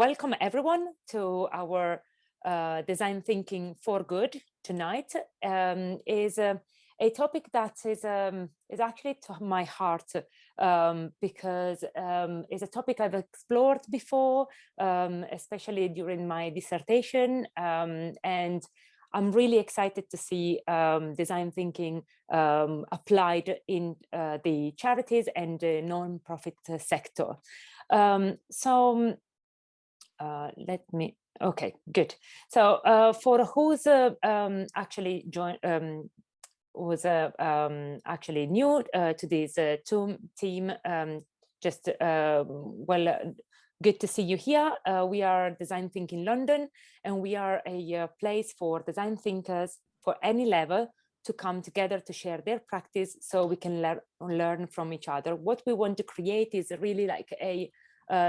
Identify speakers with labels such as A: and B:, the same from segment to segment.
A: welcome everyone to our Design Thinking for Good tonight. Is a topic that is actually to my heart because it's a topic I've explored before, especially during my dissertation, and I'm really excited to see design thinking applied in the charities and the non-profit sector. Okay, good. So for who's actually actually new to this team, just good to see you here. We are Design Thinking London, and we are a place for design thinkers for any level to come together to share their practice so we can learn from each other. What we want to create is really like a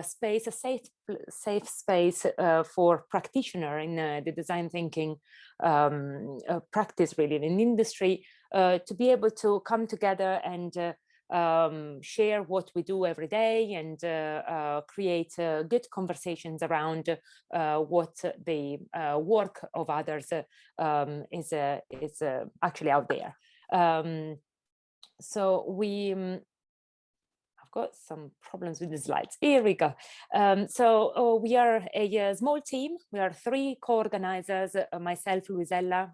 A: space, a safe space for practitioner in the design thinking practice, really in industry, to be able to come together and share what we do every day and create good conversations around what the work of others is actually out there. So I've got some problems with the slides. Here we go. We are a small team. We are 3 co-organizers, myself, Luisella,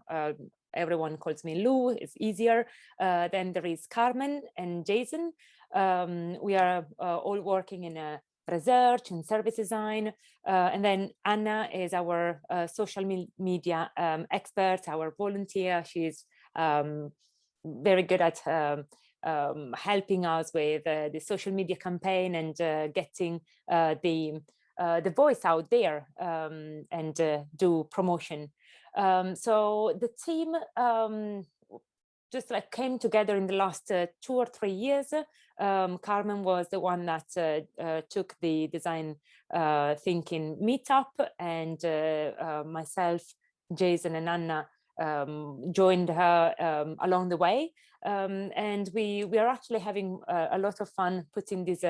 A: everyone calls me Lou, it's easier. Then there is Carmen and Jason. We are all working in research and service design. And then Anna is our social media expert, our volunteer. She's very good at helping us with the social media campaign and getting the voice out there and do promotion. So the team just like came together in the last 2 or 3 years. Carmen was the one that took the design thinking meetup, and myself, Jason and Anna joined her along the way. And we are actually having a lot of fun putting these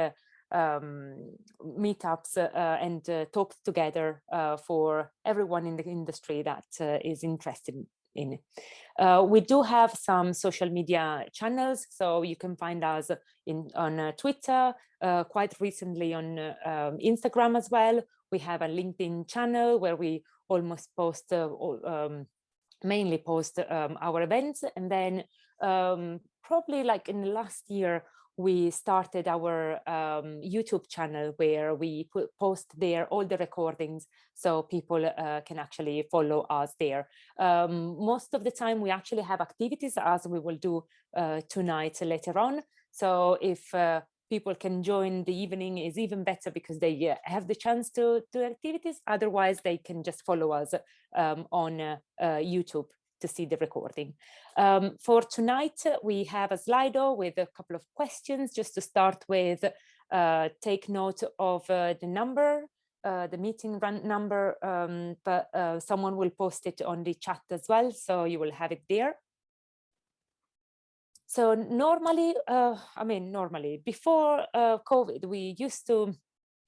A: meetups and talks together for everyone in the industry that is interested in it. We do have some social media channels, so you can find us on Twitter, quite recently on Instagram as well. We have a LinkedIn channel where we almost post mainly post our events, and then probably like in the last year we started our YouTube channel where we post there all the recordings so people can actually follow us there. Most of the time we actually have activities, as we will do tonight later on. So if people can join the evening is even better because they have the chance to do activities. Otherwise they can just follow us on YouTube to see the recording. For tonight, we have a Slido with a couple of questions just to start with. Take note of the number, the meeting number, but someone will post it on the chat as well, so you will have it there. So normally, before COVID, we used to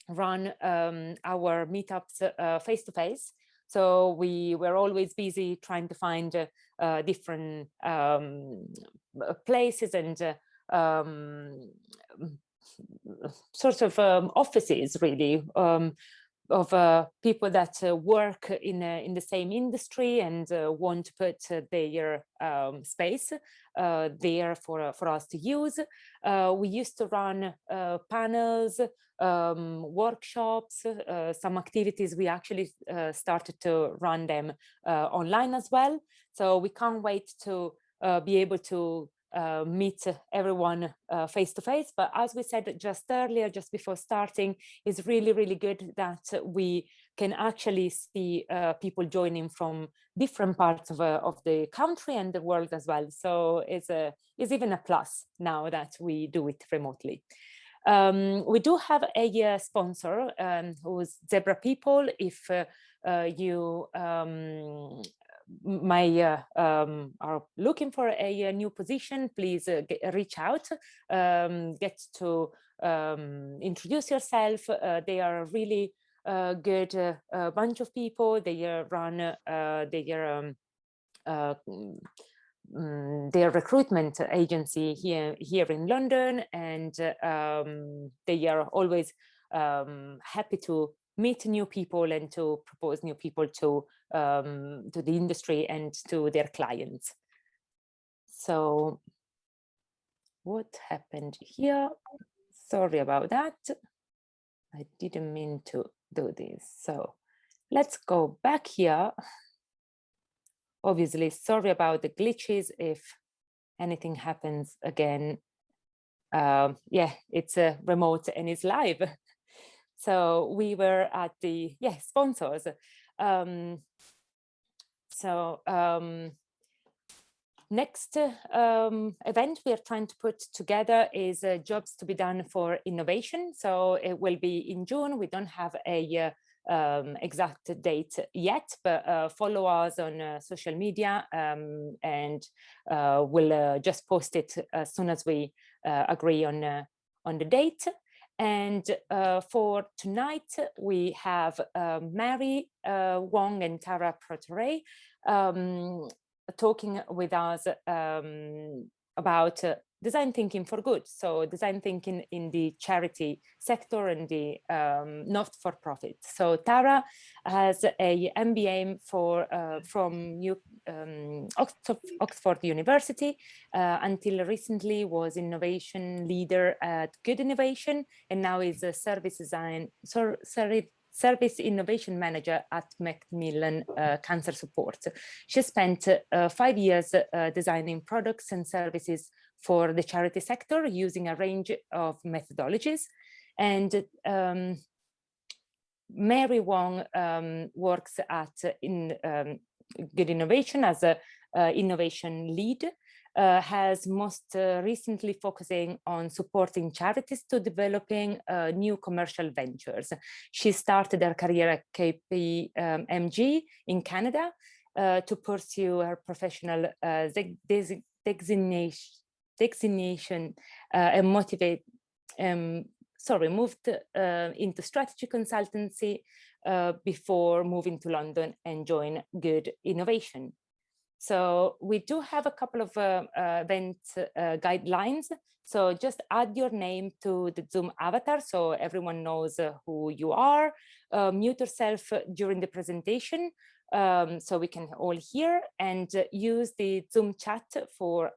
A: run our meetups face-to-face. So we were always busy trying to find different places and sort of offices, really, of people that work in the same industry and want to put their space there for us to use. We used to run panels, workshops, some activities. We actually started to run them online as well. So we can't wait to be able to meet everyone face to face. But as we said just earlier, just before starting, it's really, really good that we can actually see people joining from different parts of the country and the world as well. So it's even a plus now that we do it remotely. We do have a sponsor who's Zebra People. If you are looking for a new position, please reach out, get to introduce yourself. They are really good bunch of people. They run their recruitment agency here in London, and they are always happy to meet new people and to propose new people to the industry and to their clients. So what happened here? Sorry about that. I didn't mean to do this. So let's go back here. Obviously, sorry about the glitches if anything happens again. Yeah, it's a remote and it's live. So we were at the sponsors. Next event we are trying to put together is jobs to be done for innovation. So it will be in June. We don't have a exact date yet, but follow us on social media, and we'll just post it as soon as we agree on the date. And for tonight, we have Mary Wong and Tara Protheroe talking with us about design thinking for good. So design thinking in the charity sector and the not-for-profit. So Tara has a MBA from Oxford University. Until recently was innovation leader at Good Innovation, and now is a service innovation manager at Macmillan Cancer Support. She spent 5 years designing products and services for the charity sector using a range of methodologies. And Mary Wong works at Good Innovation as an innovation lead, has most recently focusing on supporting charities to developing new commercial ventures. She started her career at KPMG in Canada to pursue her professional designation and moved into strategy consultancy before moving to London and join Good Innovation. So we do have a couple of event guidelines. So just add your name to the Zoom avatar so everyone knows who you are. Mute yourself during the presentation so we can all hear, and use the Zoom chat for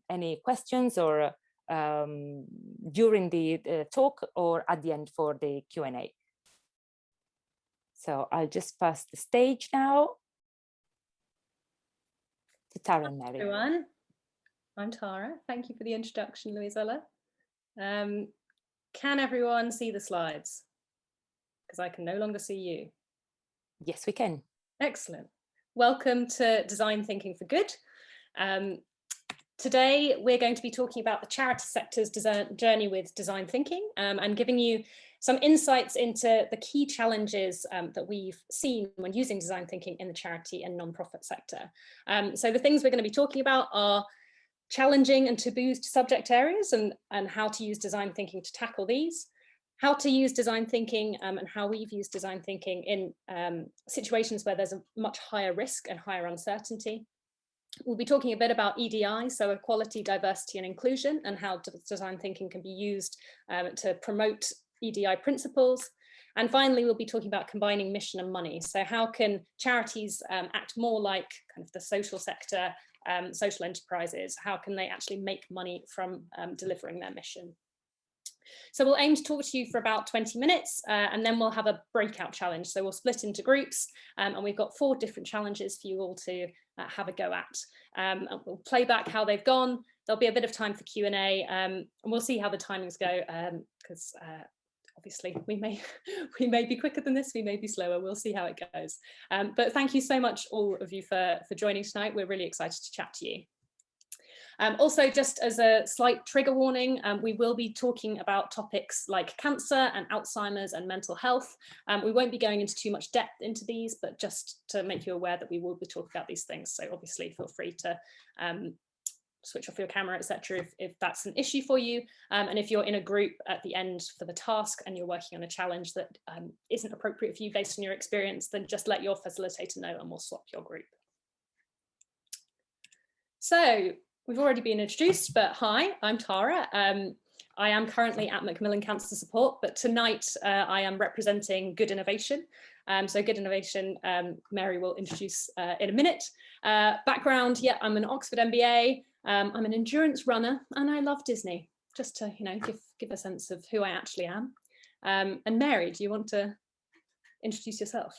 A: any questions or during the talk or at the end for the Q&A. So I'll just pass the stage now to Tara and Mary.
B: Everyone, I'm Tara. Thank you for the introduction, Louisella. Can everyone see the slides? Because I can no longer see you.
A: Yes, we can.
B: Excellent. Welcome to Design Thinking for Good. Today, we're going to be talking about the charity sector's journey with design thinking, and giving you some insights into the key challenges that we've seen when using design thinking in the charity and non-profit sector. So the things we're going to be talking about are challenging and taboo subject areas and how to use design thinking to tackle these, how to use design thinking and how we've used design thinking in situations where there's a much higher risk and higher uncertainty. We'll be talking a bit about EDI, so equality, diversity and inclusion, and how design thinking can be used to promote EDI principles. And finally, we'll be talking about combining mission and money. So how can charities act more like kind of the social sector, social enterprises? How can they actually make money from delivering their mission? So we'll aim to talk to you for about 20 minutes and then we'll have a breakout challenge. So we'll split into groups and we've got 4 different challenges for you all to have a go at. And we'll play back how they've gone. There'll be a bit of time for Q&A and we'll see how the timings go because obviously we may be quicker than this, we may be slower, we'll see how it goes. But thank you so much all of you for joining tonight. We're really excited to chat to you. Also, just as a slight trigger warning, we will be talking about topics like cancer and Alzheimer's and mental health. We won't be going into too much depth into these, but just to make you aware that we will be talking about these things. So obviously feel free to switch off your camera, etc., if that's an issue for you. And if you're in a group at the end for the task and you're working on a challenge that isn't appropriate for you based on your experience, then just let your facilitator know and we'll swap your group. So we've already been introduced, but hi, I'm Tara. I am currently at Macmillan Cancer Support, but tonight I am representing Good Innovation. So Good Innovation, Mary will introduce in a minute. Background, yeah, I'm an Oxford MBA. I'm an endurance runner and I love Disney, just to, you know, give a sense of who I actually am. And Mary, do you want to introduce yourself?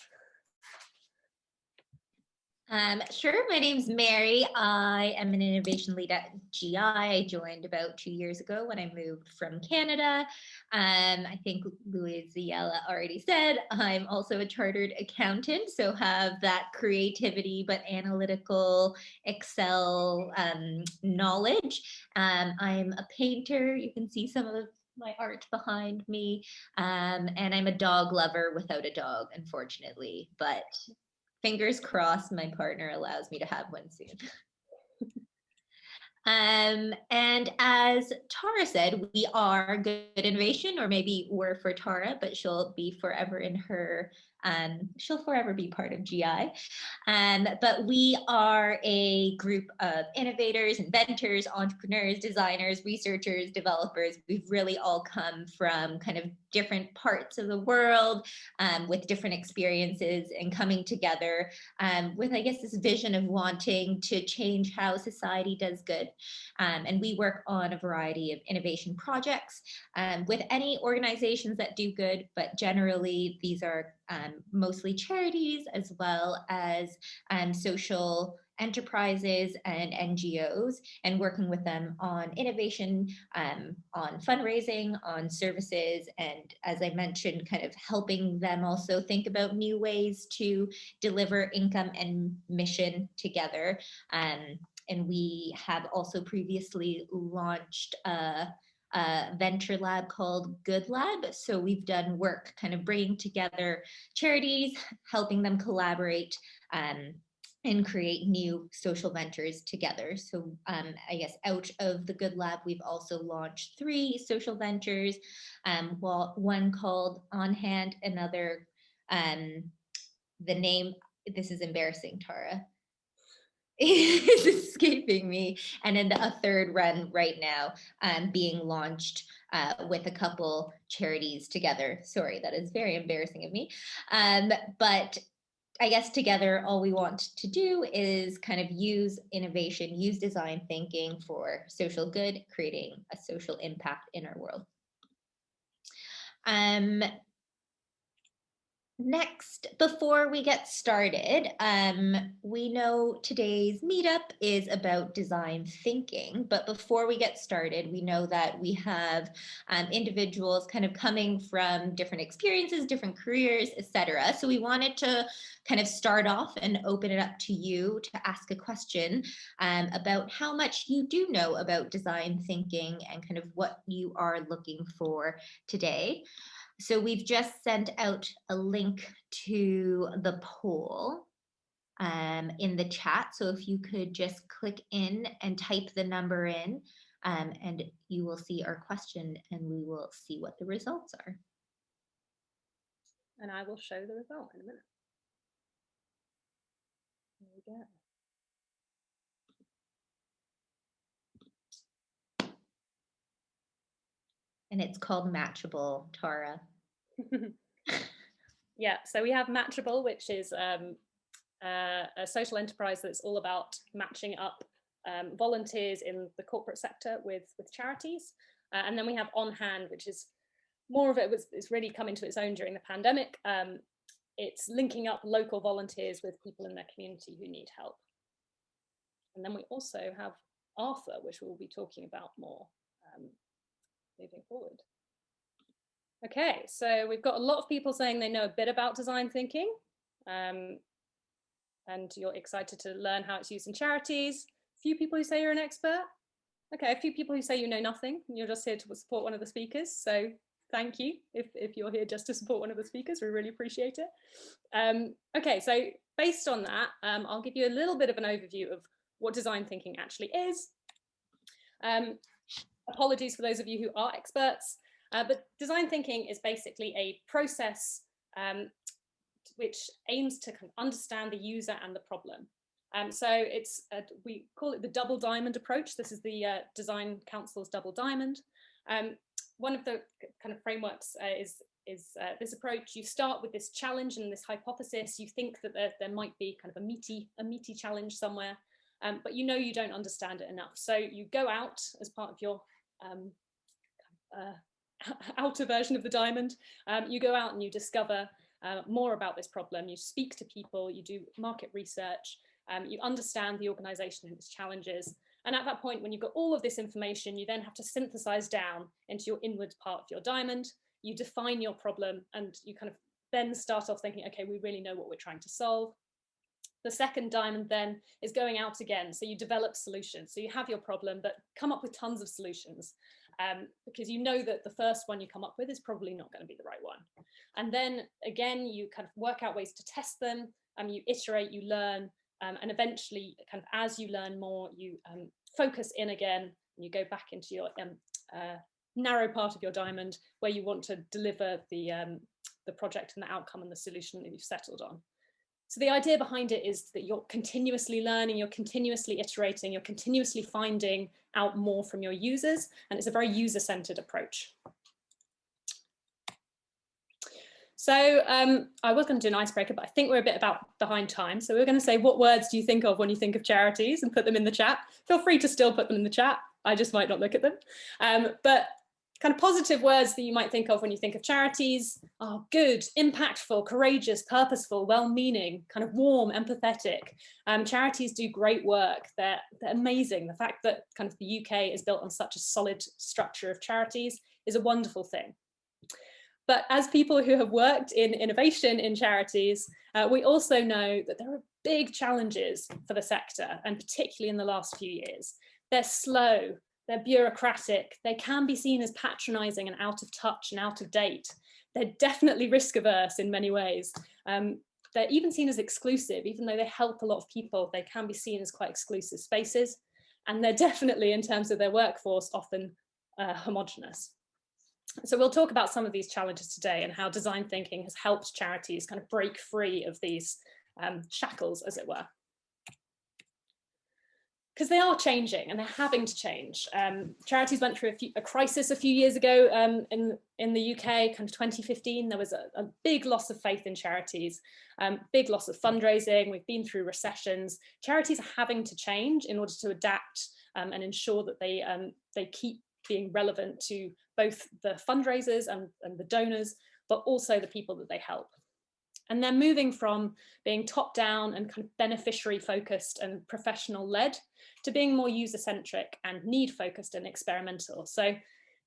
C: Sure, my name's Mary. I am an innovation lead at GI. I joined about 2 years ago when I moved from Canada. I think Louisiana already said I'm also a chartered accountant, so have that creativity but analytical Excel knowledge. I'm a painter. You can see some of my art behind me, and I'm a dog lover without a dog, unfortunately, but fingers crossed my partner allows me to have one soon. And as Tara said, we are Good Innovation, or maybe we're for Tara, but she'll be forever in her, she'll forever be part of GI. But we are a group of innovators, inventors, entrepreneurs, designers, researchers, developers. We've really all come from kind of different parts of the world with different experiences and coming together with, I guess, this vision of wanting to change how society does good. And we work on a variety of innovation projects with any organizations that do good, but generally these are mostly charities as well as social enterprises and NGOs, and working with them on innovation, on fundraising, on services, and as I mentioned, kind of helping them also think about new ways to deliver income and mission together. And we have also previously launched a venture lab called Good Lab. So we've done work kind of bringing together charities, helping them collaborate and create new social ventures together. So I guess out of the Good Lab, we've also launched 3 social ventures, one called On Hand, another, the name, this is embarrassing, Tara. It's escaping me, and then a third run right now being launched with a couple charities together. Sorry, that is very embarrassing of me, but I guess together all we want to do is kind of use innovation, use design thinking for social good, creating a social impact in our world. Next, before we get started, we know today's meetup is about design thinking, but before we get started, we know that we have individuals kind of coming from different experiences, different careers, etc. So we wanted to kind of start off and open it up to you to ask a question about how much you do know about design thinking and kind of what you are looking for today. So we've just sent out a link to the poll in the chat. So if you could just click in and type the number in, and you will see our question and we will see what the results are.
B: And I will show the result in a minute. There we go.
C: And it's called Matchable, Tara.
B: Yeah, so we have Matchable, which is a social enterprise that's all about matching up volunteers in the corporate sector with charities. And then we have On Hand, which is more of it's really come into its own during the pandemic. It's linking up local volunteers with people in their community who need help. And then we also have Arthur, which we'll be talking about more moving forward. Okay, so we've got a lot of people saying they know a bit about design thinking, and you're excited to learn how it's used in charities. A few people who say you're an expert. Okay, a few people who say you know nothing, and you're just here to support one of the speakers. So thank you if you're here just to support one of the speakers. We really appreciate it. Okay, so based on that, I'll give you a little bit of an overview of what design thinking actually is, Apologies for those of you who are experts, but design thinking is basically a process which aims to kind of understand the user and the problem. So it's we call it the double diamond approach. This is the Design Council's double diamond. One of the kind of frameworks is this approach. You start with this challenge and this hypothesis. You think that there might be kind of a meaty challenge somewhere, but you know you don't understand it enough. So you go out as part of your outer version of the diamond. You go out and you discover more about this problem. You speak to people, you do market research, you understand the organization and its challenges. And at that point, when you've got all of this information, you then have to synthesize down into your inward part of your diamond. You define your problem and you kind of then start off thinking, okay, we really know what we're trying to solve. The second diamond then is going out again. So you develop solutions. So you have your problem, but come up with tons of solutions. Because you know that the first one you come up with is probably not going to be the right one. And then again, you kind of work out ways to test them, you iterate, you learn, and eventually kind of as you learn more, you focus in again, and you go back into your narrow part of your diamond where you want to deliver the project and the outcome and the solution that you've settled on. So the idea behind it is that you're continuously learning, you're continuously iterating, you're continuously finding out more from your users, and it's a very user-centered approach. So I was going to do an icebreaker, but I think we're a bit behind time. So we're going to say, what words do you think of when you think of charities, and put them in the chat. Feel free to still put them in the chat. I just might not look at them. But kind of positive words that you might think of when you think of charities are good, impactful, courageous, purposeful, well-meaning, kind of warm, empathetic. Charities do great work. They're amazing. The fact that kind of the UK is built on such a solid structure of charities is a wonderful thing. But as people who have worked in innovation in charities, we also know that there are big challenges for the sector, and particularly in the last few years. They're slow. They're bureaucratic, they can be seen as patronizing and out of touch and out of date. They're definitely risk averse in many ways. They're even seen as exclusive, even though they help a lot of people, they can be seen as quite exclusive spaces. And they're definitely, in terms of their workforce, often homogenous. So we'll talk about some of these challenges today and how design thinking has helped charities kind of break free of these shackles, as it were. Because they are changing and they're having to change. Charities went through a crisis a few years ago in the UK, kind of 2015. There was a big loss of faith in charities, big loss of fundraising. We've been through recessions. Charities are having to change in order to adapt and ensure that they keep being relevant to both the fundraisers and the donors, but also the people that they help. And they're moving from being top down and kind of beneficiary focused and professional led to being more user centric and need focused and experimental. So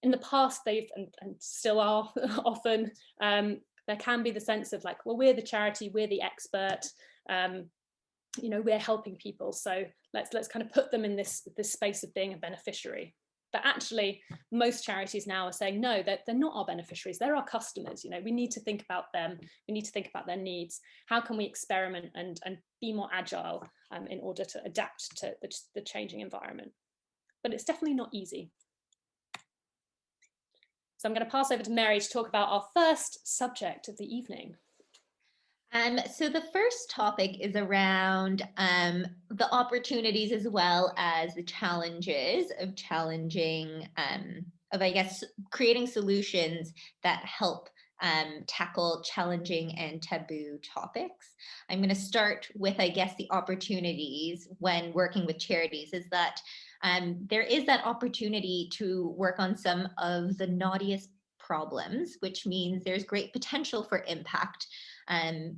B: in the past, they've and still are often, there can be the sense of like, well, we're the charity, we're the expert, you know, we're helping people. So let's kind of put them in this space of being a beneficiary. But actually, most charities now are saying, no, they're not our beneficiaries, they're our customers. You know, we need to think about them, we need to think about their needs. How can we experiment and be more agile in order to adapt to the changing environment? But it's definitely not easy. So I'm going to pass over to Mary to talk about our first subject of the evening.
C: So the first topic is around the opportunities as well as the challenges of I guess, creating solutions that help tackle challenging and taboo topics. I'm going to start with, I guess, the opportunities when working with charities is that there is that opportunity to work on some of the naughtiest problems, which means there's great potential for impact.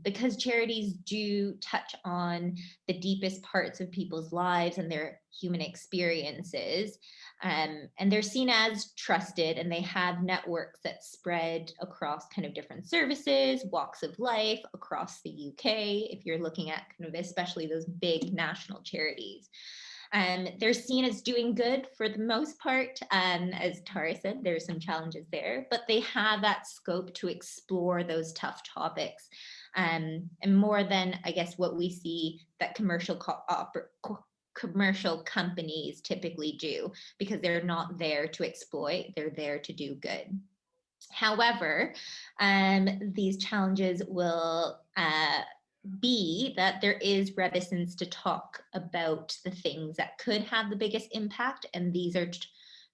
C: Because charities do touch on the deepest parts of people's lives and their human experiences. And they're seen as trusted, and they have networks that spread across kind of different services, walks of life across the UK, if you're looking at kind of especially those big national charities. They're seen as doing good for the most part. As Tara said, there's some challenges there, but they have that scope to explore those tough topics. And more than, I guess, what we see that commercial companies typically do, because they're not there to exploit, they're there to do good. However, these challenges will be that there is reticence to talk about the things that could have the biggest impact, and these are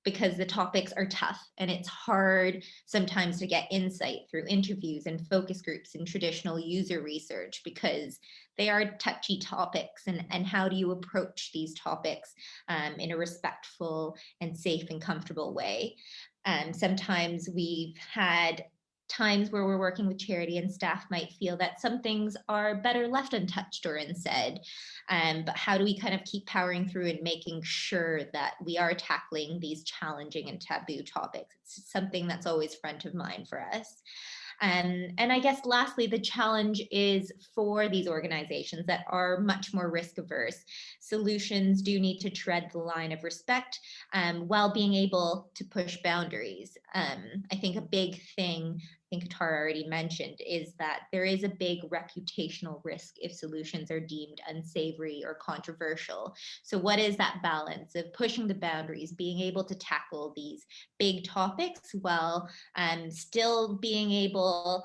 C: because the topics are tough and it's hard sometimes to get insight through interviews and focus groups and traditional user research, because they are touchy topics, and how do you approach these topics in a respectful and safe and comfortable way. Sometimes we've had times where we're working with charity and staff might feel that some things are better left untouched or unsaid. But how do we kind of keep powering through and making sure that we are tackling these challenging and taboo topics? It's something that's always front of mind for us. And I guess lastly, the challenge is for these organizations that are much more risk averse. Solutions do need to tread the line of respect while being able to push boundaries. I think a big thing, I think Tara already mentioned, is that there is a big reputational risk if solutions are deemed unsavory or controversial. So what is that balance of pushing the boundaries, being able to tackle these big topics while still being able,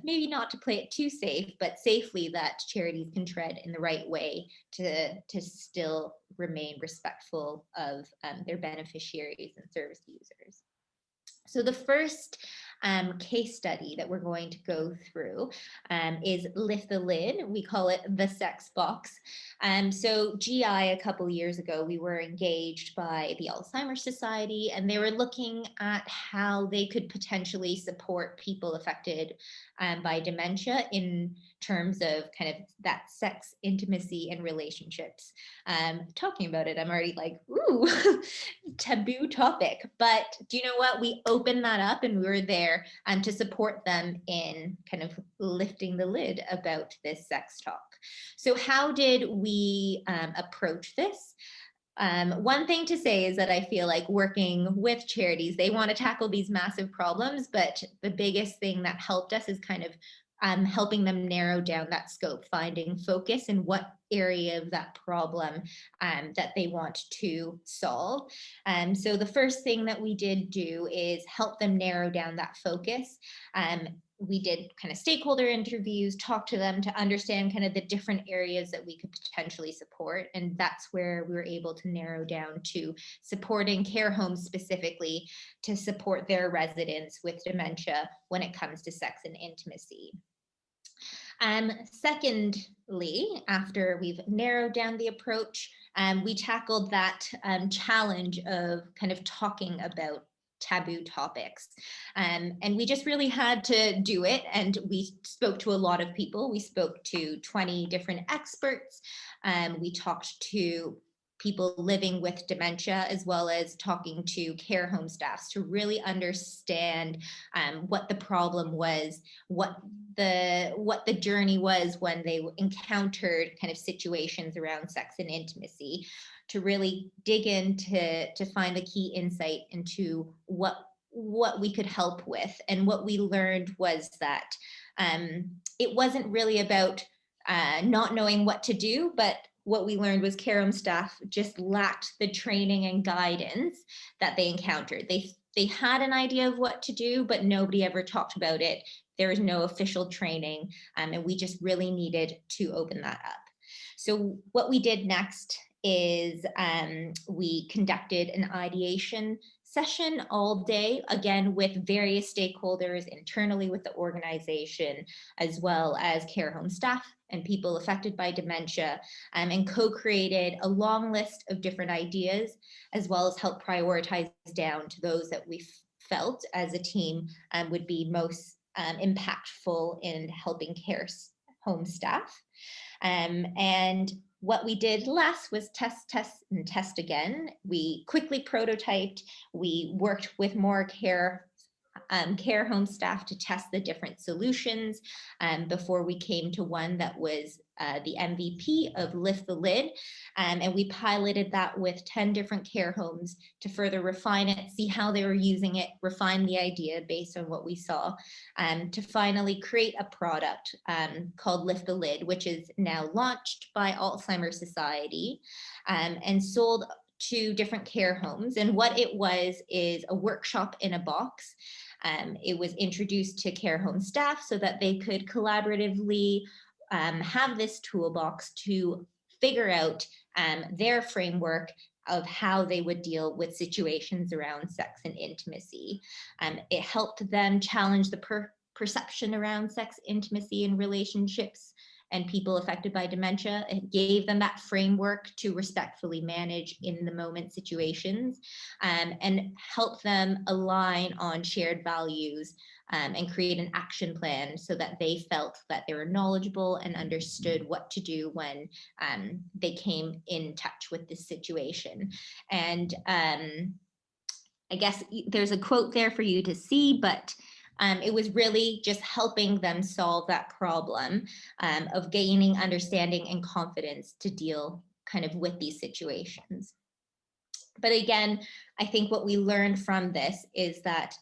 C: maybe not to play it too safe, but safely, that charities can tread in the right way to still remain respectful of their beneficiaries and service users. So the first case study that we're going to go through is Lift the Lid. We call it the sex box. So GI, a couple of years ago, we were engaged by the Alzheimer's Society, and they were looking at how they could potentially support people affected by dementia in terms of kind of that sex, intimacy, and relationships. Talking about it, I'm already like, ooh, taboo topic. But do you know what? We opened that up, and we were there to support them in kind of lifting the lid about this sex talk. So how did we approach this? One thing to say is that I feel like working with charities, they want to tackle these massive problems, but the biggest thing that helped us is kind of helping them narrow down that scope, finding focus in what area of that problem that they want to solve. So the first thing that we did do is help them narrow down that focus. We did kind of stakeholder interviews, talk to them to understand kind of the different areas that we could potentially support. And that's where we were able to narrow down to supporting care homes specifically to support their residents with dementia when it comes to sex and intimacy. Secondly, after we've narrowed down the approach, we tackled that challenge of kind of talking about taboo topics. And we just really had to do it. And we spoke to a lot of people. We spoke to 20 different experts. We talked to people living with dementia, as well as talking to care home staffs to really understand what the problem was, what the journey was when they encountered kind of situations around sex and intimacy, to really dig in to find the key insight into what we could help with. And what we learned was that it wasn't really about not knowing what to do, but what we learned was care home staff just lacked the training and guidance that they encountered. They had an idea of what to do, but nobody ever talked about it. There was no official training, and we just really needed to open that up. So what we did next is we conducted an ideation session all day, again, with various stakeholders internally with the organization, as well as care home staff and people affected by dementia, and co-created a long list of different ideas, as well as help prioritize down to those that we felt as a team would be most impactful in helping care home staff. And what we did last was test, and test again. We quickly prototyped. We worked with more care care home staff to test the different solutions before we came to one that was the MVP of Lift the Lid. And we piloted that with 10 different care homes to further refine it, see how they were using it, refine the idea based on what we saw, to finally create a product called Lift the Lid, which is now launched by Alzheimer's Society and sold to different care homes. And what it was is a workshop in a box. It was introduced to care home staff so that they could collaboratively have this toolbox to figure out their framework of how they would deal with situations around sex and intimacy. It helped them challenge the perception around sex, intimacy, and relationships and people affected by dementia. It gave them that framework to respectfully manage in the moment situations and help them align on shared values and create an action plan so that they felt that they were knowledgeable and understood what to do when they came in touch with this situation. And I guess there's a quote there for you to see, but it was really just helping them solve that problem of gaining understanding and confidence to deal kind of with these situations. But again, I think what we learned from this is that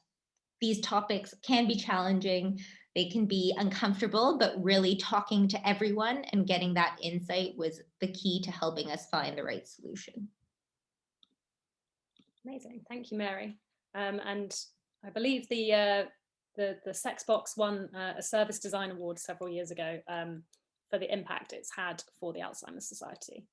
C: these topics can be challenging, they can be uncomfortable, but really talking to everyone and getting that insight was the key to helping us find the right solution.
B: Amazing, thank you, Mary. And I believe the Sex Box won a Service Design Award several years ago for the impact it's had for the Alzheimer's Society.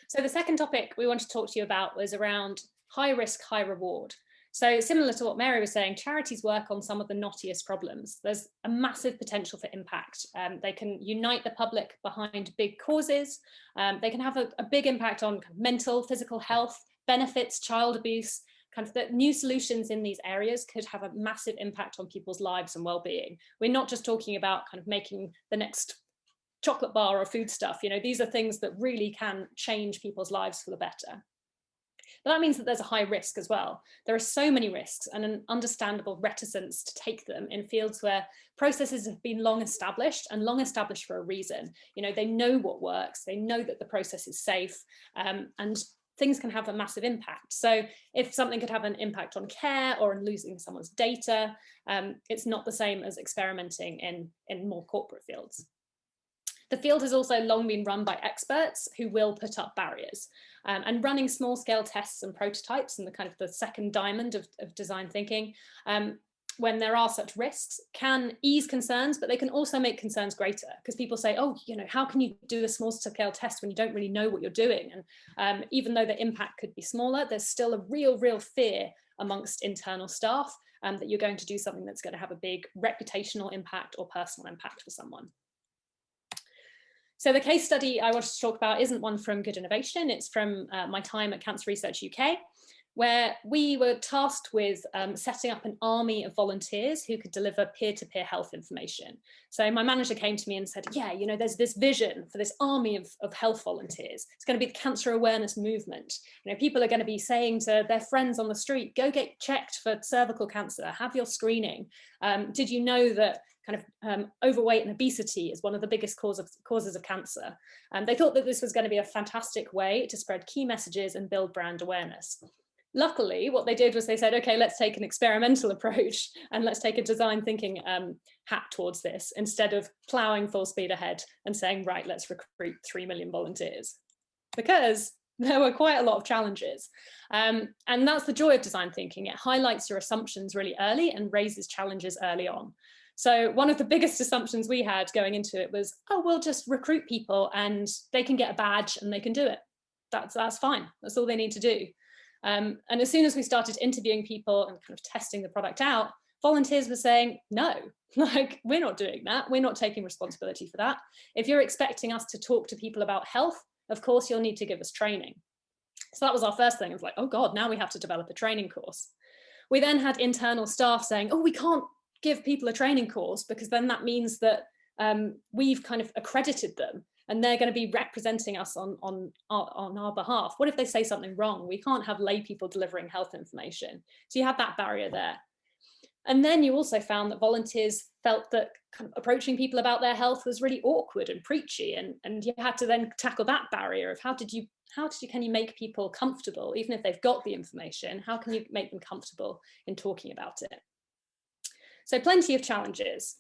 B: So the second topic we want to talk to you about was around high risk, high reward. So similar to what Mary was saying, charities work on some of the knottiest problems. There's a massive potential for impact. They can unite the public behind big causes. They can have a big impact on mental, physical health, benefits, child abuse. Kind of the new solutions in these areas could have a massive impact on people's lives and well-being. We're not just talking about kind of making the next chocolate bar or foodstuff. You know, these are things that really can change people's lives for the better. But that means that there's a high risk as well. There are so many risks and an understandable reticence to take them in fields where processes have been long established and long established for a reason. You know, they know what works, they know that the process is safe, and things can have a massive impact. So if something could have an impact on care or in losing someone's data, it's not the same as experimenting in more corporate fields. The field has also long been run by experts who will put up barriers, and running small scale tests and prototypes and the kind of the second diamond of design thinking, when there are such risks, can ease concerns, but they can also make concerns greater because people say, oh, you know, how can you do a small scale test when you don't really know what you're doing? And even though the impact could be smaller, there's still a real fear amongst internal staff that you're going to do something that's going to have a big reputational impact or personal impact for someone. So the case study I wanted to talk about isn't one from Good Innovation, it's from my time at Cancer Research UK, where we were tasked with setting up an army of volunteers who could deliver peer-to-peer health information. So my manager came to me and said, yeah, you know, there's this vision for this army of health volunteers. It's going to be the cancer awareness movement. You know, people are going to be saying to their friends on the street, go get checked for cervical cancer, have your screening. Did you know that kind of overweight and obesity is one of the biggest causes of cancer? They thought that this was going to be a fantastic way to spread key messages and build brand awareness. Luckily, what they did was they said, okay, let's take an experimental approach and let's take a design thinking hat towards this instead of ploughing full speed ahead and saying, right, let's recruit 3 million volunteers. Because there were quite a lot of challenges. And that's the joy of design thinking. It highlights your assumptions really early and raises challenges early on. So one of the biggest assumptions we had going into it was, oh, we'll just recruit people and they can get a badge and they can do it. That's fine. That's all they need to do. And as soon as we started interviewing people and kind of testing the product out, volunteers were saying, no, like, we're not doing that. We're not taking responsibility for that. If you're expecting us to talk to people about health, of course, you'll need to give us training. So that was our first thing. It was like, oh God, now we have to develop a training course. We then had internal staff saying, oh, we can't give people a training course because then that means that we've kind of accredited them and they're going to be representing us on our behalf. What if they say something wrong? We can't have lay people delivering health information. So you have that barrier there. And then you also found that volunteers felt that approaching people about their health was really awkward and preachy, and you had to then tackle that barrier of can you make people comfortable, even if they've got the information, how can you make them comfortable in talking about it? So plenty of challenges.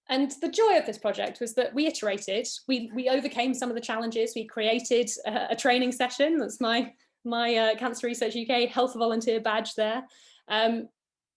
B: And the joy of this project was that we iterated, we overcame some of the challenges, we created a training session. That's my Cancer Research UK health volunteer badge there.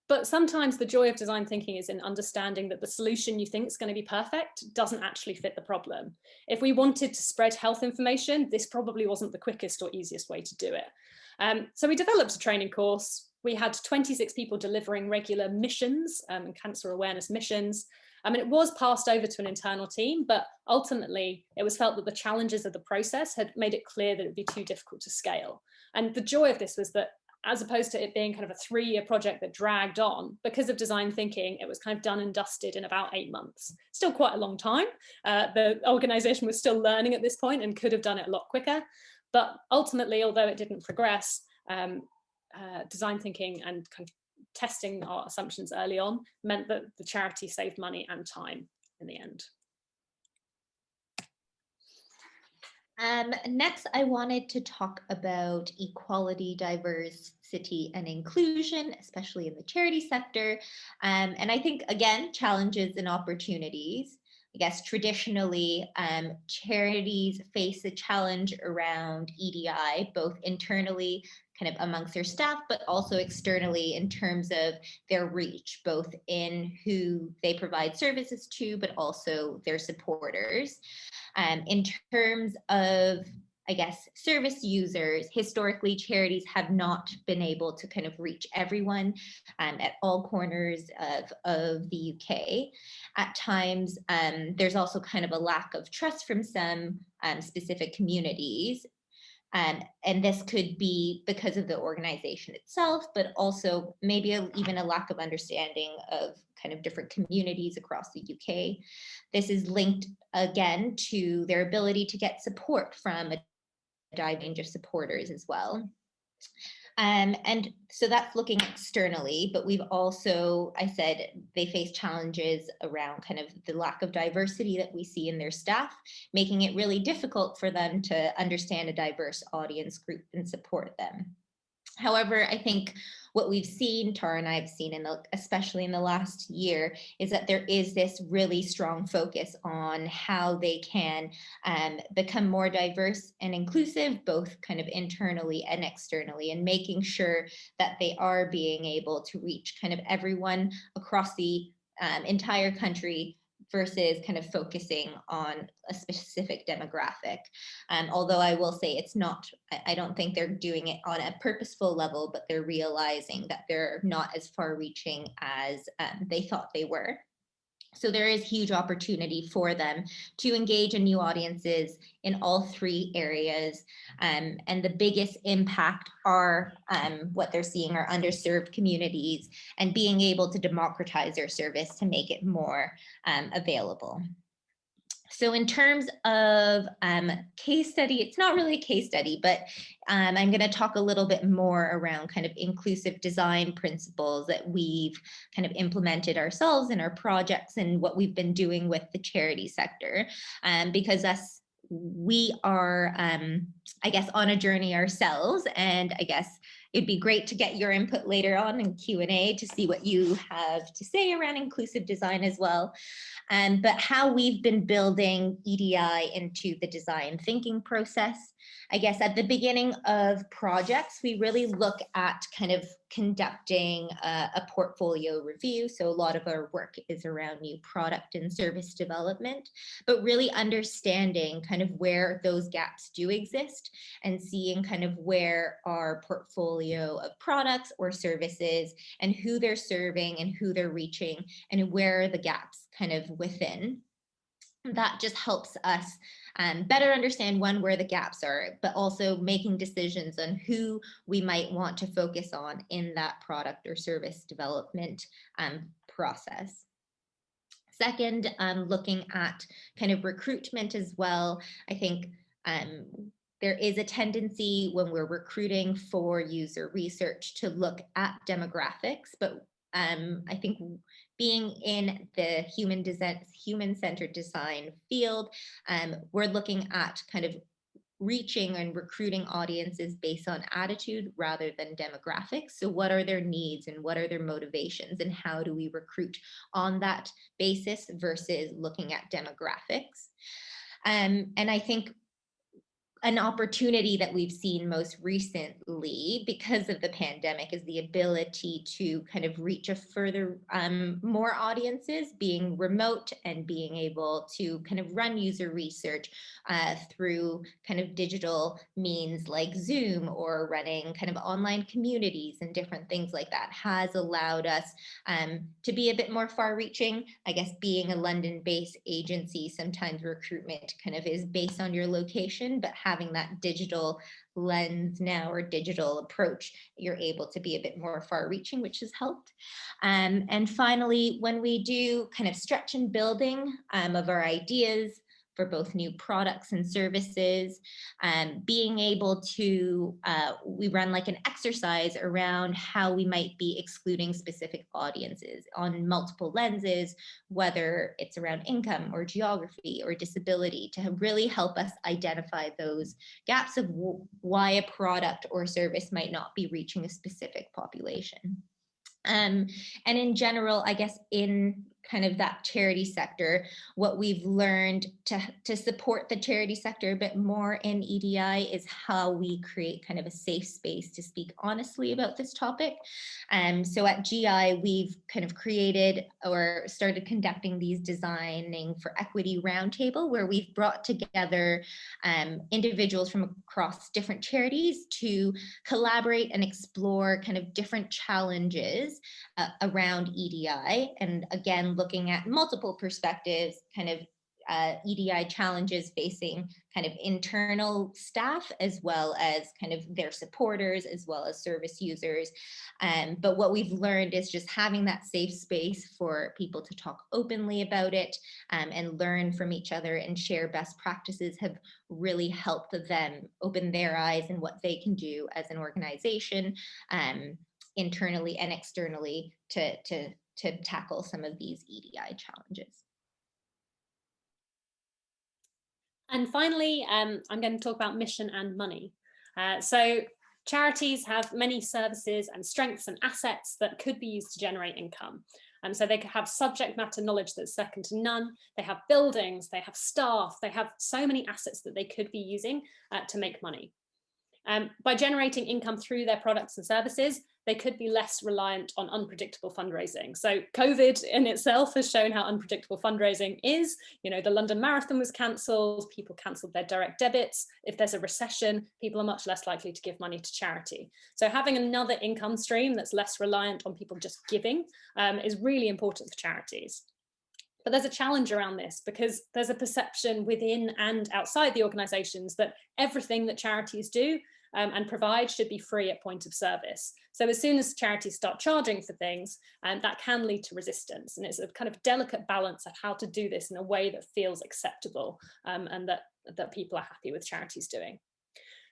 B: But sometimes the joy of design thinking is in understanding that the solution you think is going to be perfect doesn't actually fit the problem. If we wanted to spread health information, this probably wasn't the quickest or easiest way to do it. So we developed a training course. We had 26 people delivering regular missions, cancer awareness missions. It was passed over to an internal team, but ultimately it was felt that the challenges of the process had made it clear that it would be too difficult to scale. And the joy of this was that, as opposed to it being kind of a 3-year project that dragged on, because of design thinking, it was kind of done and dusted in about 8 months. Still quite a long time. The organization was still learning at this point and could have done it a lot quicker. But ultimately, although it didn't progress, design thinking and kind of testing our assumptions early on meant that the charity saved money and time in the end.
C: Next, I wanted to talk about equality, diversity, and inclusion, especially in the charity sector. And I think, again, challenges and opportunities. I guess traditionally, charities face a challenge around EDI, both internally, kind of amongst their staff, but also externally in terms of their reach, both in who they provide services to, but also their supporters. In terms of, I guess, service users, historically, charities have not been able to kind of reach everyone at all corners of the UK. At times, there's also kind of a lack of trust from some specific communities. And this could be because of the organization itself, but also maybe even a lack of understanding of kind of different communities across the UK. This is linked again to their ability to get support from a wide range of supporters as well. And so that's looking externally, but we've also, I said, they face challenges around kind of the lack of diversity that we see in their staff, making it really difficult for them to understand a diverse audience group and support them. However, I think what we've seen, Tara and I have seen, especially in the last year, is that there is this really strong focus on how they can become more diverse and inclusive, both kind of internally and externally, and making sure that they are being able to reach kind of everyone across the entire country, versus kind of focusing on a specific demographic. Although I will say it's not, I don't think they're doing it on a purposeful level, but they're realizing that they're not as far reaching as they thought they were. So there is huge opportunity for them to engage in new audiences in all 3 areas. And the biggest impact are what they're seeing are underserved communities and being able to democratize their service to make it more available. So in terms of case study, it's not really a case study, but I'm going to talk a little bit more around kind of inclusive design principles that we've kind of implemented ourselves in our projects and what we've been doing with the charity sector, because we are, I guess, on a journey ourselves, and I guess it'd be great to get your input later on in Q&A to see what you have to say around inclusive design as well. But how we've been building EDI into the design thinking process. I guess at the beginning of projects, we really look at kind of conducting a portfolio review. So a lot of our work is around new product and service development, but really understanding kind of where those gaps do exist and seeing kind of where our portfolio of products or services and who they're serving and who they're reaching and where are the gaps kind of within. That just helps us better understand, one, where the gaps are, but also making decisions on who we might want to focus on in that product or service development process. Second, looking at kind of recruitment as well. I think there is a tendency when we're recruiting for user research to look at demographics, but I think being in the human-centered design field, we're looking at kind of reaching and recruiting audiences based on attitude rather than demographics. So what are their needs and what are their motivations, and how do we recruit on that basis versus looking at demographics? And I think an opportunity that we've seen most recently because of the pandemic is the ability to kind of reach a further more audiences, being remote and being able to kind of run user research through kind of digital means like Zoom, or running kind of online communities and different things like that, has allowed us to be a bit more far reaching. I guess being a London-based agency, sometimes recruitment kind of is based on your location, but having that digital lens now, or digital approach, you're able to be a bit more far reaching, which has helped. And finally, when we do kind of stretch and building of our ideas for both new products and services, being able to, we run like an exercise around how we might be excluding specific audiences on multiple lenses, whether it's around income or geography or disability, to really help us identify those gaps of why a product or service might not be reaching a specific population. And in general, I guess in kind of that charity sector, what we've learned to support the charity sector a bit more in EDI is how we create kind of a safe space to speak honestly about this topic. So at GI, we've kind of created or started conducting these Designing for Equity Roundtable, where we've brought together individuals from across different charities to collaborate and explore kind of different challenges around EDI. And again, looking at multiple perspectives, kind of EDI challenges facing kind of internal staff, as well as kind of their supporters, as well as service users. But what we've learned is just having that safe space for people to talk openly about it and learn from each other and share best practices have really helped them open their eyes and what they can do as an organization, internally and externally, to tackle some of these EDI challenges.
B: And finally, I'm going to talk about mission and money. So charities have many services and strengths and assets that could be used to generate income. So they could have subject matter knowledge that's second to none. They have buildings, they have staff, they have so many assets that they could be using to make money. By generating income through their products and services, they could be less reliant on unpredictable fundraising. So COVID in itself has shown how unpredictable fundraising is. You know, the London Marathon was cancelled, people cancelled their direct debits. If there's a recession, people are much less likely to give money to charity. So having another income stream that's less reliant on people just giving is really important for charities. But there's a challenge around this, because there's a perception within and outside the organisations that everything that charities do and provide should be free at point of service. So as soon as charities start charging for things, that can lead to resistance. And it's a kind of delicate balance of how to do this in a way that feels acceptable and that people are happy with charities doing.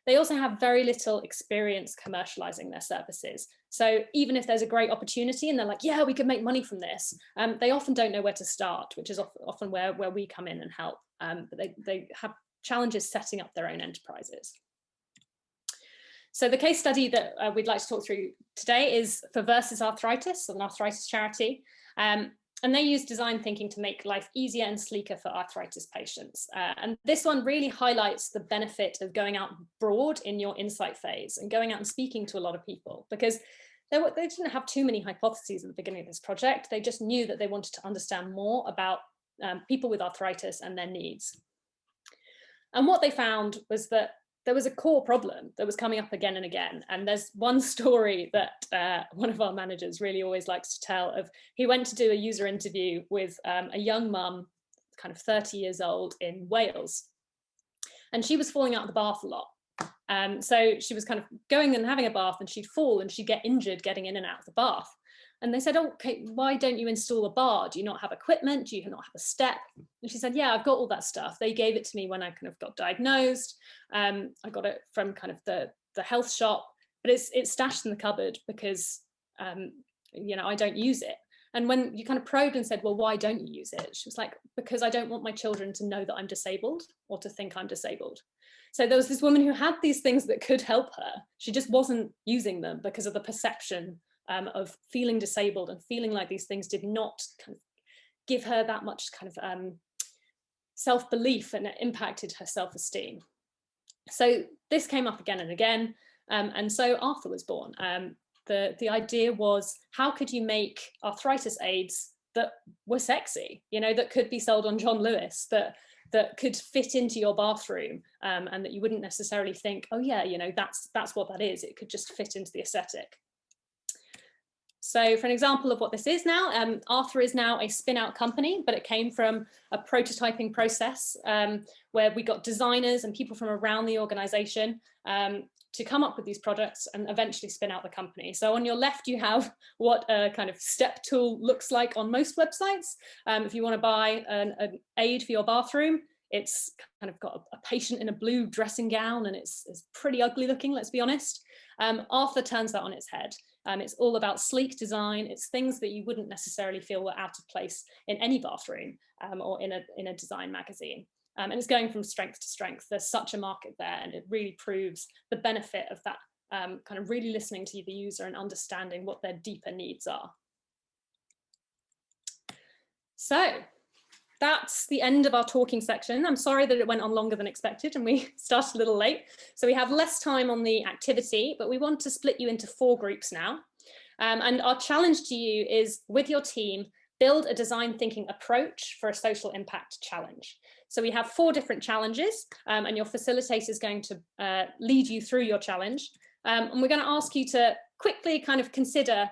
B: They also have very little experience commercializing their services. So even if there's a great opportunity and they're like, yeah, we could make money from this, they often don't know where to start, which is often where we come in and help. But they have challenges setting up their own enterprises. So the case study that we'd like to talk through today is for Versus Arthritis, an arthritis charity. And they use design thinking to make life easier and sleeker for arthritis patients. And this one really highlights the benefit of going out broad in your insight phase and going out and speaking to a lot of people, because they didn't have too many hypotheses at the beginning of this project. They just knew that they wanted to understand more about people with arthritis and their needs. And what they found was that there was a core problem that was coming up again and again. And there's one story that one of our managers really always likes to tell of, he went to do a user interview with a young mum, kind of 30 years old, in Wales. And she was falling out of the bath a lot. So she was kind of going and having a bath, and she'd fall and she'd get injured getting in and out of the bath. And they said, oh, okay, why don't you install a bar? Do you not have equipment? Do you not have a step? And she said, yeah, I've got all that stuff. They gave it to me when I kind of got diagnosed. I got it from kind of the health shop, but it's stashed in the cupboard because, you know, I don't use it. And when you kind of probed and said, well, why don't you use it? She was like, because I don't want my children to know that I'm disabled or to think I'm disabled. So there was this woman who had these things that could help her. She just wasn't using them because of the perception of feeling disabled and feeling like these things did not kind of give her that much kind of self-belief, and it impacted her self-esteem. So this came up again and again. And so Arthur was born. The idea was, how could you make arthritis aids that were sexy, you know, that could be sold on John Lewis, that could fit into your bathroom, and that you wouldn't necessarily think, oh yeah, you know, that's what that is. It could just fit into the aesthetic. So for an example of what this is now, Arthur is now a spin-out company, but it came from a prototyping process where we got designers and people from around the organization to come up with these products and eventually spin out the company. So on your left, you have what a kind of step tool looks like on most websites. If you want to buy an aid for your bathroom, it's kind of got a patient in a blue dressing gown, and it's pretty ugly looking, let's be honest. Arthur turns that on its head. It's all about sleek design. It's things that you wouldn't necessarily feel were out of place in any bathroom or in a design magazine. And it's going from strength to strength. There's such a market there, and it really proves the benefit of that kind of really listening to the user and understanding what their deeper needs are. So that's the end of our talking section. I'm sorry that it went on longer than expected and we started a little late. So we have less time on the activity, but we want to split you into 4 groups now. And our challenge to you is, with your team, build a design thinking approach for a social impact challenge. So we have 4 different challenges, and your facilitator is going to lead you through your challenge. And we're going to ask you to quickly kind of consider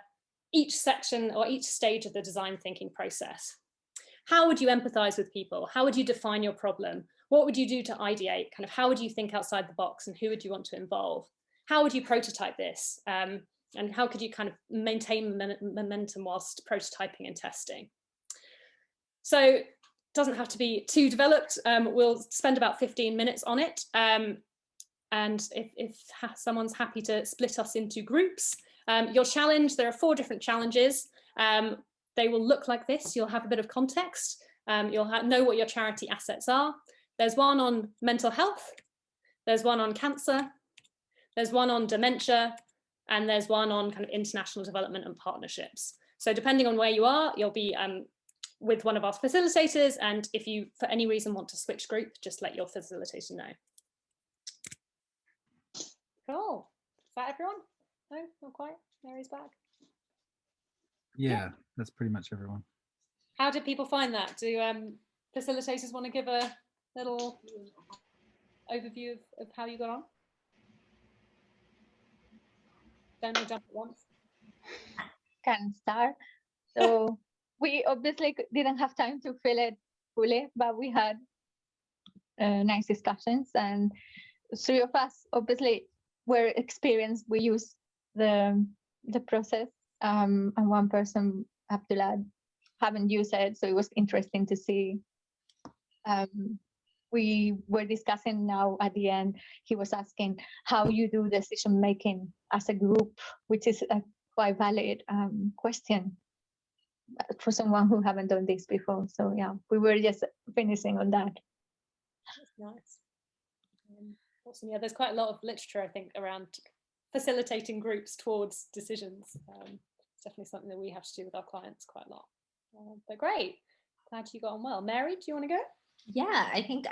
B: each section or each stage of the design thinking process. How would you empathize with people? How would you define your problem? What would you do to ideate? Kind of how would you think outside the box, and who would you want to involve? How would you prototype this? And how could you kind of maintain momentum whilst prototyping and testing? So it doesn't have to be too developed. We'll spend about 15 minutes on it. And if someone's happy to split us into groups, your challenge, there are 4 different challenges. They will look like this. You'll have a bit of context. You'll know what your charity assets are. There's one on mental health. There's one on cancer. There's one on dementia. And there's one on kind of international development and partnerships. So depending on where you are, you'll be with one of our facilitators. And if you, for any reason, want to switch group, just let your facilitator know. Cool. Is that everyone? No, not quite. Mary's back.
D: Yeah, that's pretty much everyone.
B: How did people find that? Do facilitators want to give a little overview of how you got on? Don't all jump at once.
E: Can start. So we obviously didn't have time to fill it fully, but we had nice discussions, and 3 of us obviously were experienced. We used the process, and 1 person, Abdullah, haven't used it, so it was interesting to see. We were discussing now at the end, he was asking how you do decision making as a group, which is a quite valid question for someone who haven't done this before. So yeah, we were just finishing on that.
B: That's nice. Awesome. Yeah, there's quite a lot of literature, I think, around facilitating groups towards decisions. It's definitely something that we have to do with our clients quite a lot. But great. Glad you got on well. Mary, do you want to go?
C: Yeah, I think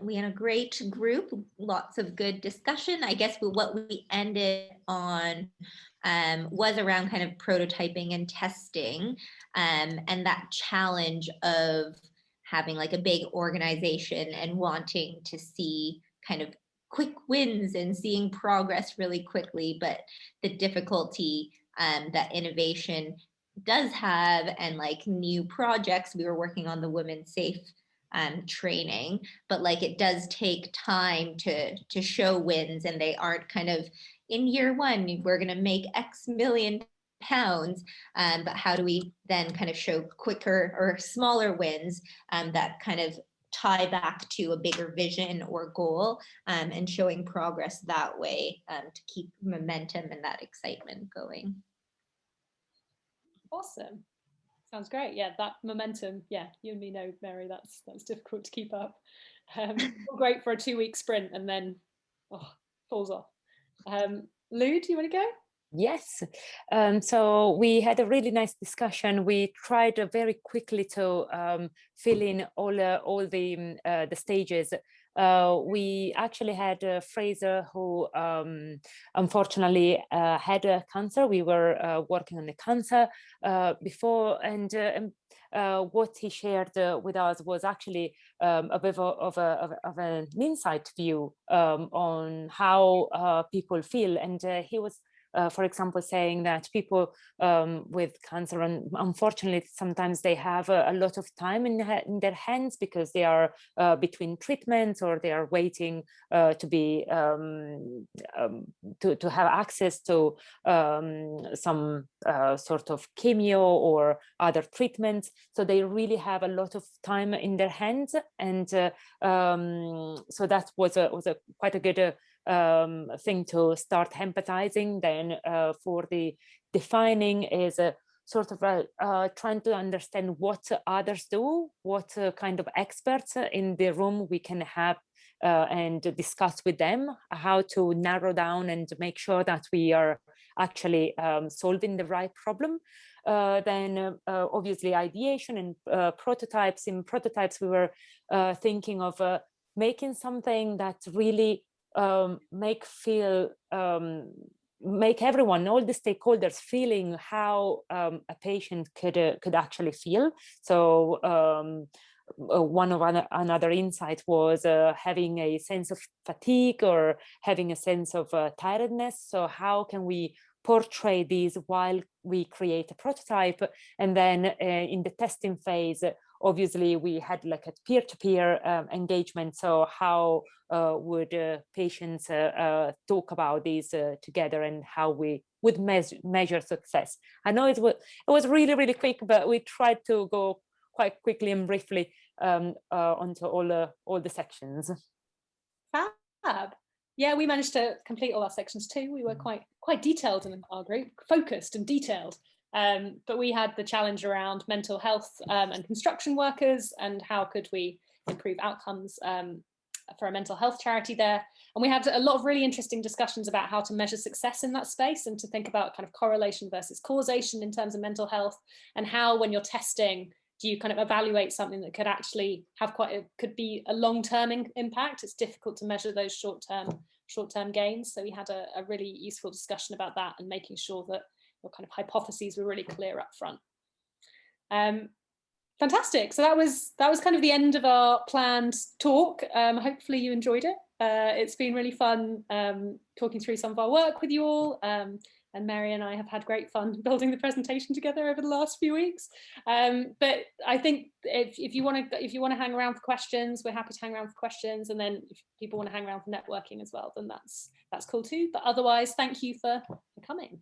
C: we had a great group, lots of good discussion. I guess what we ended on was around kind of prototyping and testing, and that challenge of having like a big organization and wanting to see kind of quick wins and seeing progress really quickly, but the difficulty that innovation does have, and like new projects. We were working on the women's safe training, but like it does take time to show wins, and they aren't kind of in year 1 we're going to make X million pounds, but how do we then kind of show quicker or smaller wins that kind of tie back to a bigger vision or goal, and showing progress that way to keep momentum and that excitement going.
B: Awesome. Sounds great. Yeah, that momentum. Yeah, you and me know, Mary, that's difficult to keep up. Great for a 2-week sprint and then falls off. Lou, do you want to go?
A: Yes. So we had a really nice discussion. We tried very quickly to fill in all the stages. We actually had Fraser, who unfortunately had cancer. We were working on the cancer before, and what he shared with us was actually a bit of an insight view on how people feel, and he was for example, saying that people with cancer, and unfortunately, sometimes they have a lot of time in their hands because they are between treatments, or they are waiting to be to have access to some sort of chemo or other treatments. So they really have a lot of time in their hands, and so that was quite a good thing to start empathizing. Then for the defining is sort of trying to understand what others do, what kind of experts in the room we can have and discuss with them how to narrow down and make sure that we are actually solving the right problem. Then obviously ideation and prototypes. In prototypes we were thinking of making something that really make everyone, all the stakeholders, feeling how a patient could actually feel. So one of another insight was having a sense of fatigue or having a sense of tiredness. So how can we portray these while we create a prototype? And then in the testing phase, obviously we had like a peer-to-peer engagement. So how would patients talk about these together, and how we would measure success? I know it was really, really quick, but we tried to go quite quickly and briefly onto all the sections.
B: Fab. Yeah, we managed to complete all our sections too. We were quite detailed in our group, focused and detailed. But we had the challenge around mental health and construction workers, and how could we improve outcomes for a mental health charity there. And we had a lot of really interesting discussions about how to measure success in that space, and to think about kind of correlation versus causation in terms of mental health, and how, when you're testing, do you kind of evaluate something that could actually have could be a long-term impact? It's difficult to measure those short-term gains. So we had a really useful discussion about that, and making sure that your kind of hypotheses were really clear up front. Fantastic. So that was kind of the end of our planned talk. Hopefully you enjoyed it. It's been really fun talking through some of our work with you all. And Mary and I have had great fun building the presentation together over the last few weeks. But I think if you want to hang around for questions, we're happy to hang around for questions. And then if people want to hang around for networking as well, then that's cool too. But otherwise, thank you for coming.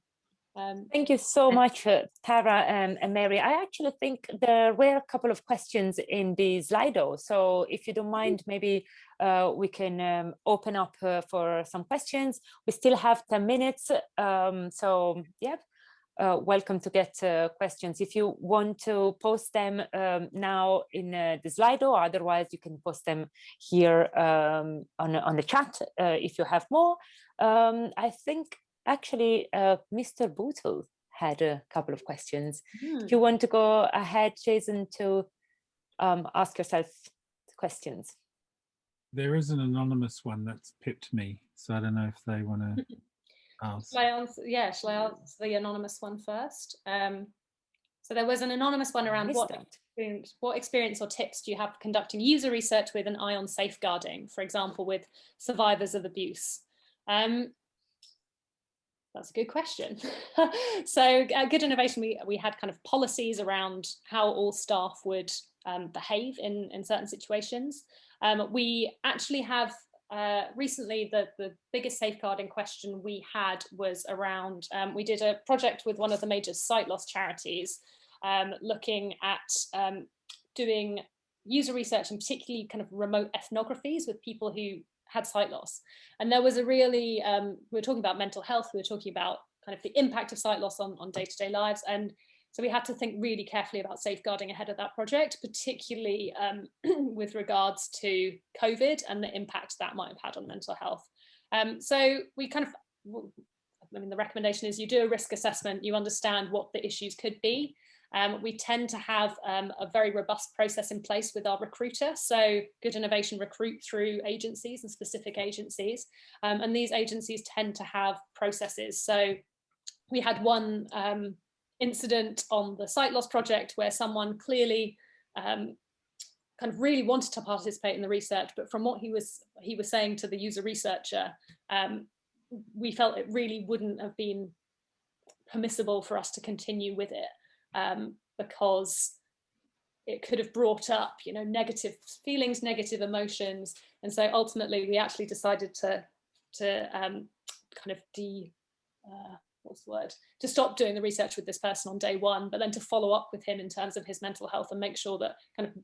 A: Thank you so much, Tara and Mary. I actually think there were a couple of questions in the Slido. So if you don't mind, maybe we can open up for some questions. We still have 10 minutes. So yeah, welcome to get questions. If you want to post them now in the Slido, otherwise you can post them here on the chat if you have more. I think actually, Mr. Bootle had a couple of questions. If you want to go ahead, Jason, to ask yourself questions.
D: There is an anonymous one that's pipped me, so I don't know if they want to ask.
B: Shall I answer the anonymous one first? So there was an anonymous one around what experience or tips do you have conducting user research with an eye on safeguarding, for example, with survivors of abuse? That's a good question. So at Good Innovation, we had kind of policies around how all staff would behave in certain situations. We actually have recently the biggest safeguarding question we had was around, we did a project with one of the major sight loss charities, looking at doing user research, and particularly kind of remote ethnographies with people who had sight loss. And there was a really, we were talking about mental health, we were talking about kind of the impact of sight loss on day-to-day lives. And so we had to think really carefully about safeguarding ahead of that project, particularly with regards to COVID and the impact that might have had on mental health. So we kind of, I mean, the recommendation is you do a risk assessment, you understand what the issues could be. We tend to have a very robust process in place with our recruiter. So Good Innovation recruit through agencies and specific agencies. And these agencies tend to have processes. So we had one incident on the sight loss project where someone clearly kind of really wanted to participate in the research, but from what he was saying to the user researcher, we felt it really wouldn't have been permissible for us to continue with it. Because it could have brought up, you know, negative feelings, negative emotions, and so ultimately we actually decided to kind of to stop doing the research with this person on day one, but then to follow up with him in terms of his mental health and make sure that kind of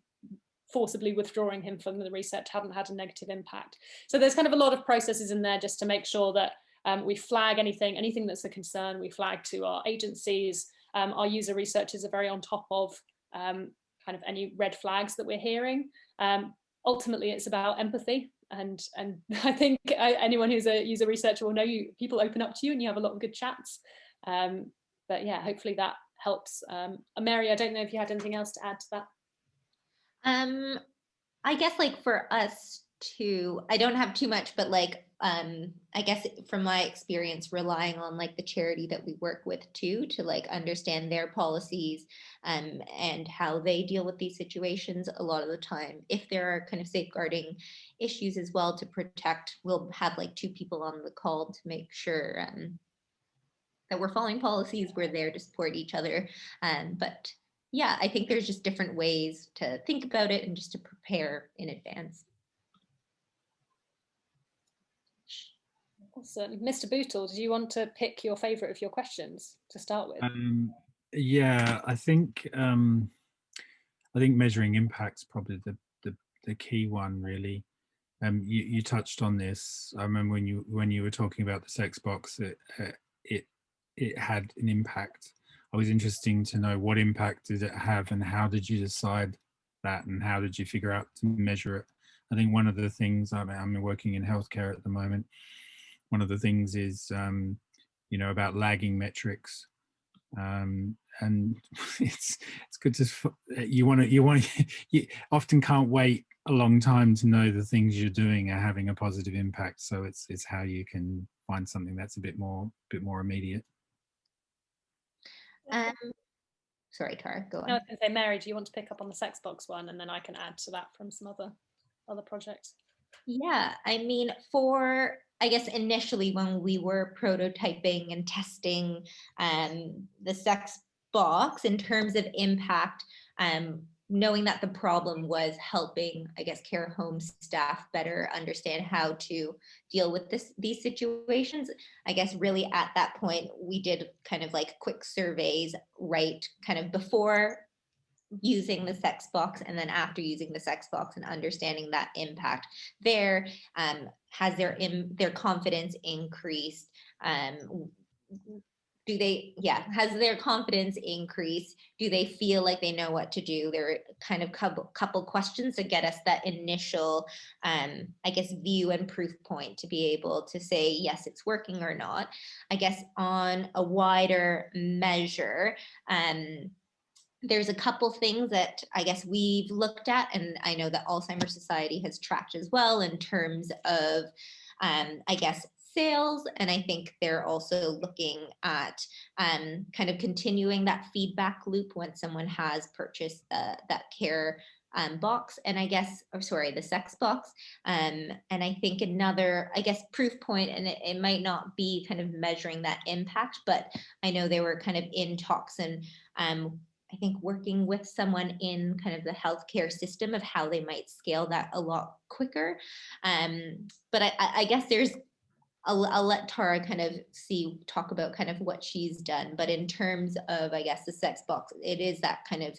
B: forcibly withdrawing him from the research hadn't had a negative impact. So there's kind of a lot of processes in there just to make sure that we flag anything that's a concern, we flag to our agencies. Our user researchers are very on top of kind of any red flags that we're hearing. Ultimately, it's about empathy. And I think anyone who's a user researcher will know people open up to you and you have a lot of good chats. But yeah, hopefully that helps. Mary, I don't know if you had anything else to add to that.
C: I guess like for us too, I don't have too much, but like I guess from my experience relying on like the charity that we work with too to like understand their policies and how they deal with these situations. A lot of the time, if there are kind of safeguarding issues as well to protect, we'll have like two people on the call to make sure that we're following policies. We're there to support each other. But yeah, I think there's just different ways to think about it and just to prepare in advance.
B: Awesome. Mr. Bootle, do you want to pick your favorite of your questions to start with?
D: Yeah, I think measuring impact's probably the key one, really. You touched on this. I remember when you were talking about the sex box, it had an impact. I was interested to know what impact did it have and how did you decide that and how did you figure out to measure it? I think one of the things, I'm working in healthcare at the moment, one of the things is, you know, about lagging metrics. And it's good to, you often can't wait a long time to know the things you're doing are having a positive impact. So it's how you can find something that's a bit more immediate.
C: Sorry, Tara, go on.
B: I was going to say, Mary, do you want to pick up on the sex box one, and then I can add to that from some other projects?
C: Yeah, I mean, I guess initially when we were prototyping and testing the sex box in terms of impact, knowing that the problem was helping, I guess, care home staff better understand how to deal with these situations. I guess really at that point, we did kind of like quick surveys, right, kind of before using the sex box and then after using the sex box and understanding that impact there. Has their confidence increased? Has their confidence increased? Do they feel like they know what to do? There are kind of couple questions to get us that initial, I guess, view and proof point to be able to say, yes, it's working or not. I guess on a wider measure, there's a couple things that I guess we've looked at, and I know that Alzheimer's Society has tracked as well in terms of, I guess, sales. And I think they're also looking at kind of continuing that feedback loop when someone has purchased that care box, and I guess, the sex box. And I think another, I guess, proof point, and it might not be kind of measuring that impact, but I know they were kind of in talks and I I think working with someone in kind of the healthcare system of how they might scale that a lot quicker. But I guess I'll let Tara kind of talk about kind of what she's done. But in terms of, I guess, the sex box, it is that kind of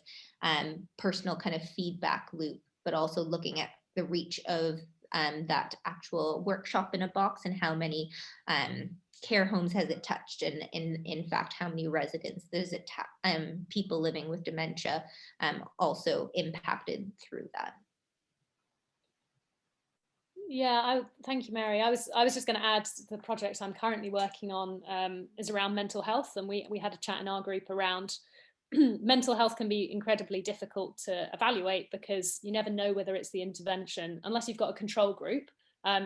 C: personal kind of feedback loop, but also looking at the reach of that actual workshop in a box and how many care homes has it touched, and in fact, how many residents does it people living with dementia also impacted through that.
B: Yeah, thank you, Mary. I was just going to add, the project I'm currently working on is around mental health, and we had a chat in our group around mental health can be incredibly difficult to evaluate because you never know whether it's the intervention, unless you've got a control group.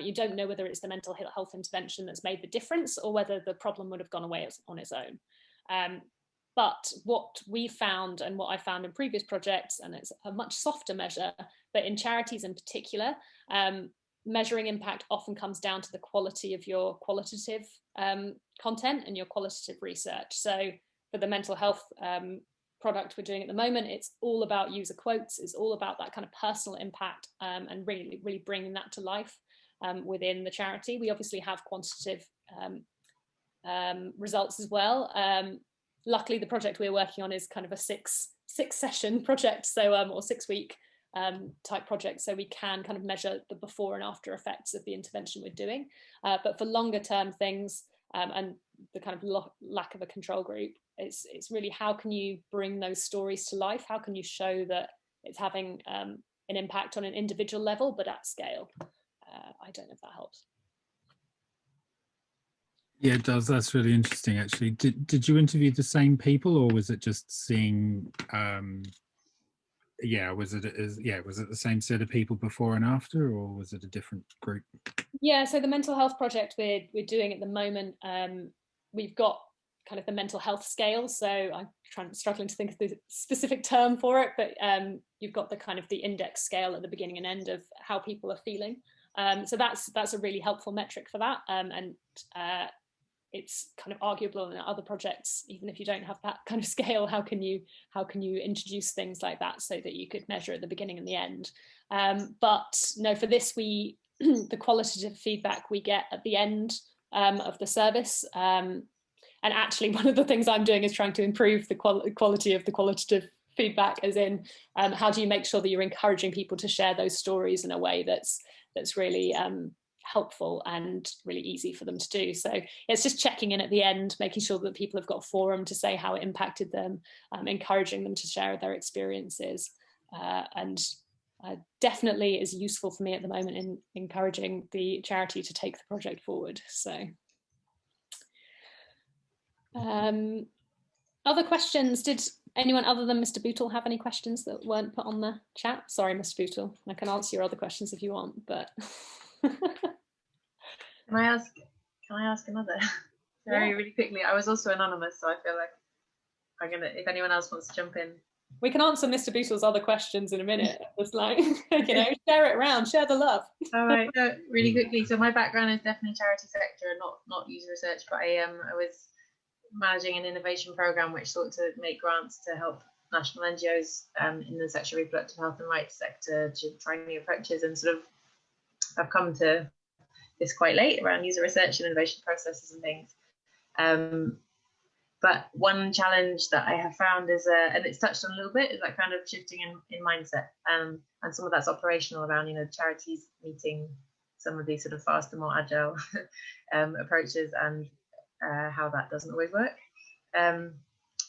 B: You don't know whether it's the mental health intervention that's made the difference or whether the problem would have gone away on its own. But what we found, and what I found in previous projects, and it's a much softer measure, but in charities in particular, measuring impact often comes down to the quality of your qualitative content and your qualitative research. So for the mental health product we're doing at the moment, it's all about user quotes, it's all about that kind of personal impact, and really bringing that to life within the charity. We obviously have quantitative results as well. Luckily, the project we're working on is kind of a six session project, so or 6 week type project, so we can kind of measure the before and after effects of the intervention we're doing. But for longer term things, and the kind of lack of a control group, it's really how can you bring those stories to life? How can you show that it's having an impact on an individual level, but at scale? I don't know if that helps.
D: Yeah, it does. That's really interesting, actually. Did you interview the same people, or was it just seeing? Was it the same set of people before and after, or was it a different group?
B: Yeah, so the mental health project we're doing at the moment, we've got kind of the mental health scale. So I'm struggling to think of the specific term for it, but you've got the kind of the index scale at the beginning and end of how people are feeling. So that's a really helpful metric for that, and it's kind of arguable in other projects, even if you don't have that kind of scale, how can you introduce things like that so that you could measure at the beginning and the end. But no, for this, the qualitative feedback we get at the end of the service, and actually one of the things I'm doing is trying to improve the quality of the qualitative feedback, as in how do you make sure that you're encouraging people to share those stories in a way that's really helpful and really easy for them to do. So it's just checking in at the end, making sure that people have got a forum to say how it impacted them, encouraging them to share their experiences, and definitely is useful for me at the moment in encouraging the charity to take the project forward. So other questions? Did anyone other than Mr. Bootle have any questions that weren't put on the chat? Sorry, Mr. Bootle, I can answer your other questions if you want, but
F: Can I ask another? Really quickly. I was also anonymous, so I feel like if anyone else wants to jump in.
B: We can answer Mr. Bootle's other questions in a minute. Just like, share it around, share the love.
F: All right, really quickly. So my background is definitely charity sector, not user research, but I was managing an innovation program which sought to make grants to help national NGOs in the sexual reproductive health and rights sector to try new approaches, and sort of I've come to this quite late around user research and innovation processes and things. But one challenge that I have found is, and it's touched on a little bit, is that kind of shifting in mindset, and some of that's operational around, charities meeting some of these sort of faster, more agile approaches, and how that doesn't always work. And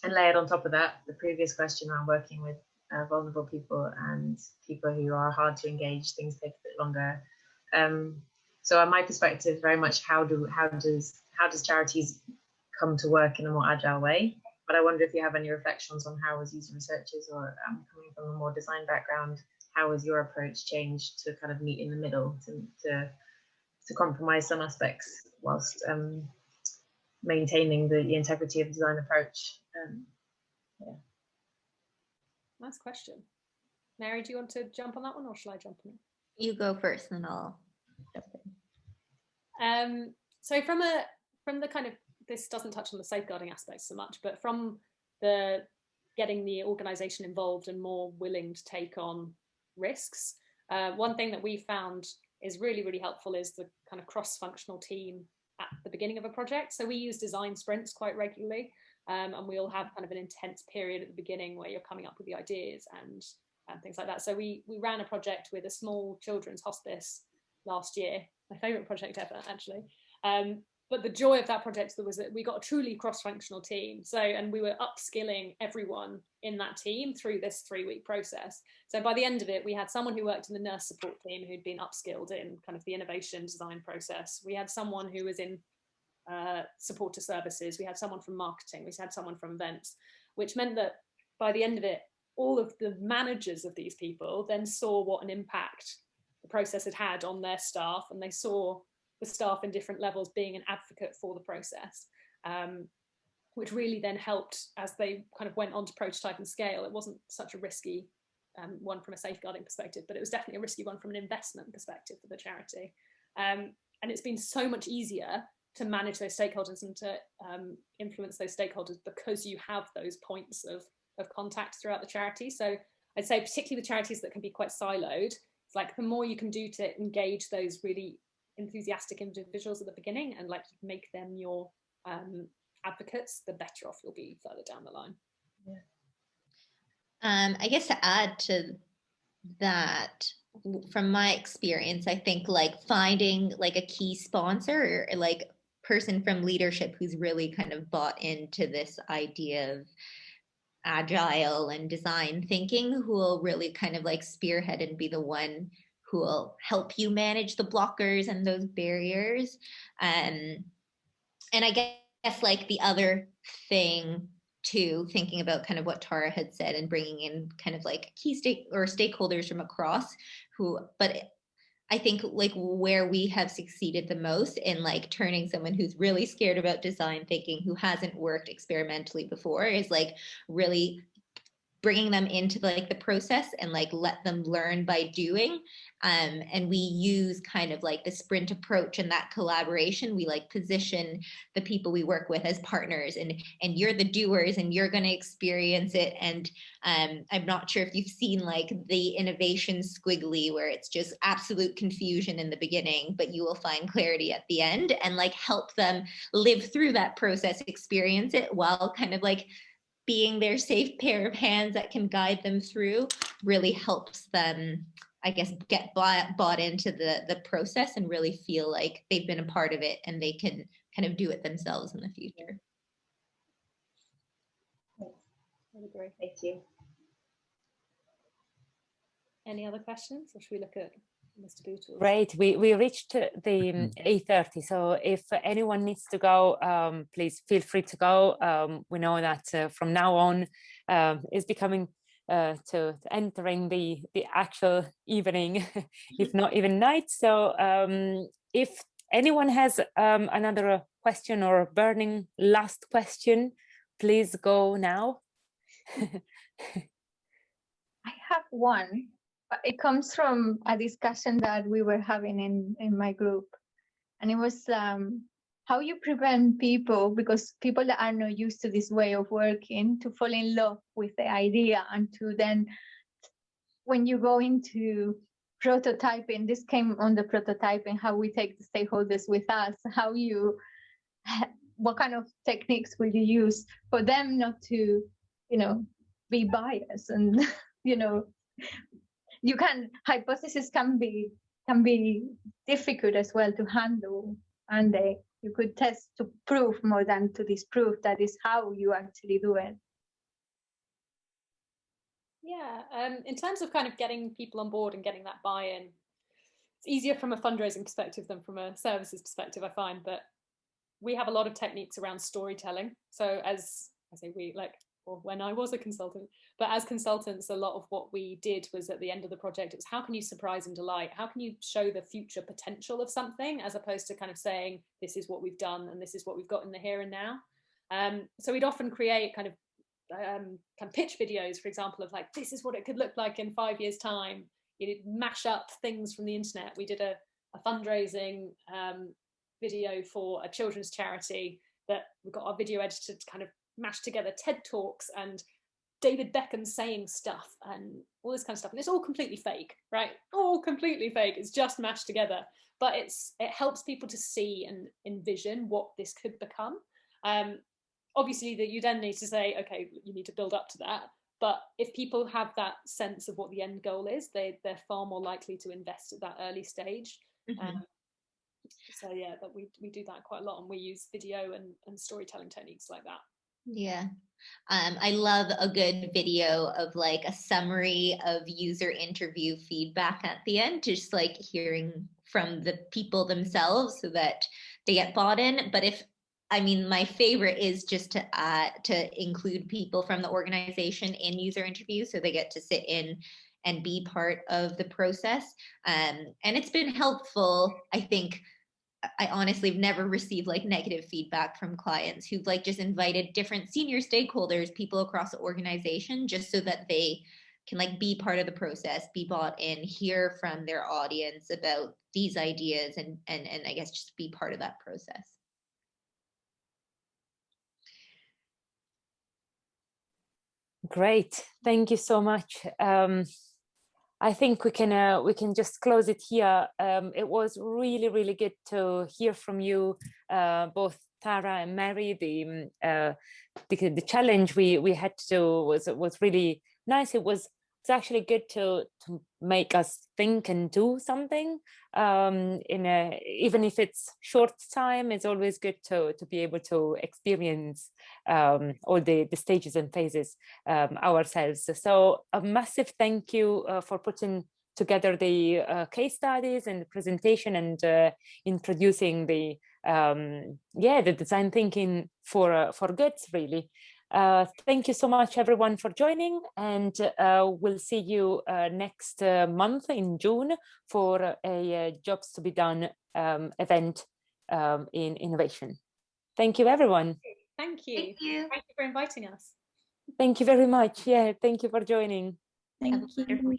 F: layered on top of that, the previous question around working with vulnerable people and people who are hard to engage, things take a bit longer. So my perspective, very much how does charities come to work in a more agile way? But I wonder if you have any reflections on how, as user researchers or coming from a more design background, how has your approach changed to kind of meet in the middle, to compromise some aspects whilst maintaining the integrity of the design approach? Yeah.
B: Nice question. Mary, do you want to jump on that one, or shall I jump on it?
C: You go first, and then I'll jump in.
B: So from the kind of, this doesn't touch on the safeguarding aspects so much, but from the getting the organization involved and more willing to take on risks. One thing that we found is really, really helpful is the kind of cross-functional team at the beginning of a project. So we use design sprints quite regularly, and we all have kind of an intense period at the beginning where you're coming up with the ideas and things like that. So we ran a project with a small children's hospice last year, my favorite project ever, actually. But the joy of that project was that we got a truly cross-functional team. So, and we were upskilling everyone in that team through this 3-week process. So by the end of it, we had someone who worked in the nurse support team who'd been upskilled in kind of the innovation design process. We had someone who was in supporter services. We had someone from marketing. We had someone from events, which meant that by the end of it, all of the managers of these people then saw what an impact the process had had on their staff, and they saw the staff in different levels being an advocate for the process, which really then helped as they kind of went on to prototype and scale. It wasn't such a risky one from a safeguarding perspective, but it was definitely a risky one from an investment perspective for the charity. And it's been so much easier to manage those stakeholders and to influence those stakeholders because you have those points of contact throughout the charity. So I'd say particularly the charities that can be quite siloed, it's like the more you can do to engage those really enthusiastic individuals at the beginning and like make them your advocates, the better off you'll be further down the line.
C: Yeah. I guess to add to that, from my experience, I think like finding like a key sponsor or like person from leadership who's really kind of bought into this idea of agile and design thinking, who will really kind of like spearhead and be the one who will help you manage the blockers and those barriers. And I guess like the other thing too, thinking about kind of what Tara had said and bringing in kind of like key stakeholders from across but I think like where we have succeeded the most in like turning someone who's really scared about design thinking, who hasn't worked experimentally before, is like really bringing them into like the process and like let them learn by doing. And we use kind of like the sprint approach and that collaboration. We like position the people we work with as partners, and you're the doers and you're going to experience it. And I'm not sure if you've seen like the innovation squiggly where it's just absolute confusion in the beginning, but you will find clarity at the end, and like help them live through that process, experience it while kind of like being their safe pair of hands that can guide them through. Really helps them, I guess, get bought into the process and really feel like they've been a part of it and they can kind of do it themselves in the future.
B: I agree.
F: Thank you.
B: Any other questions, or should we look at Mr. Bootle?
A: Great, we reached the 8:30, so if anyone needs to go, please feel free to go. We know that from now on is becoming to entering the actual evening, if not even night. So if anyone has another question or burning last question, please go now.
E: I have one. It comes from a discussion that we were having in my group, and it was how you prevent people, because people that are not used to this way of working, to fall in love with the idea, and to then, when you go into prototyping, this came on the prototyping, how we take the stakeholders with us, what kind of techniques will you use for them not to, be biased, and hypotheses can be difficult as well to handle, and you could test to prove more than to disprove. That is how you actually do it.
B: Yeah, in terms of kind of getting people on board and getting that buy-in, it's easier from a fundraising perspective than from a services perspective, I find. But we have a lot of techniques around storytelling. So as I say, when I was a consultant, but as consultants, a lot of what we did was at the end of the project, it was how can you surprise and delight? How can you show the future potential of something, as opposed to kind of saying, this is what we've done and this is what we've got in the here and now. So we'd often create kind of pitch videos, for example, of like, this is what it could look like in 5 years' time. You'd mash up things from the internet. We did a fundraising video for a children's charity that we got our video editor to kind of mash together TED Talks and David Beckham saying stuff and all this kind of stuff, and it's all completely fake, right? All completely fake. It's just mashed together, but it helps people to see and envision what this could become. Obviously, that you then need to say, okay, you need to build up to that. But if people have that sense of what the end goal is, they're far more likely to invest at that early stage. So yeah, that we do that quite a lot, and we use video and storytelling techniques like that.
C: Yeah. I love a good video of like a summary of user interview feedback at the end, just like hearing from the people themselves so that they get bought in. But my favorite is just to include people from the organization in user interviews so they get to sit in and be part of the process. And it's been helpful, I think. I honestly have never received like negative feedback from clients who've like just invited different senior stakeholders, people across the organization, just so that they can like be part of the process, be bought in, hear from their audience about these ideas, and I guess just be part of that process.
A: Great, thank you so much. I think we can just close it here. It was really good to hear from you, both Tara and Mary. The challenge we had to do was really nice. It's actually good to make us think and do something. Even if it's short time, it's always good to be able to experience all the stages and phases ourselves. So a massive thank you for putting together the case studies and the presentation, and introducing the design thinking for goods, really. Thank you so much, everyone, for joining, and we'll see you next month in June for a Jobs to be Done event in innovation. Thank you, everyone.
B: Thank you.
C: Thank you.
B: Thank you for inviting us.
A: Thank you very much. Yeah, thank you for joining.
C: Thank you.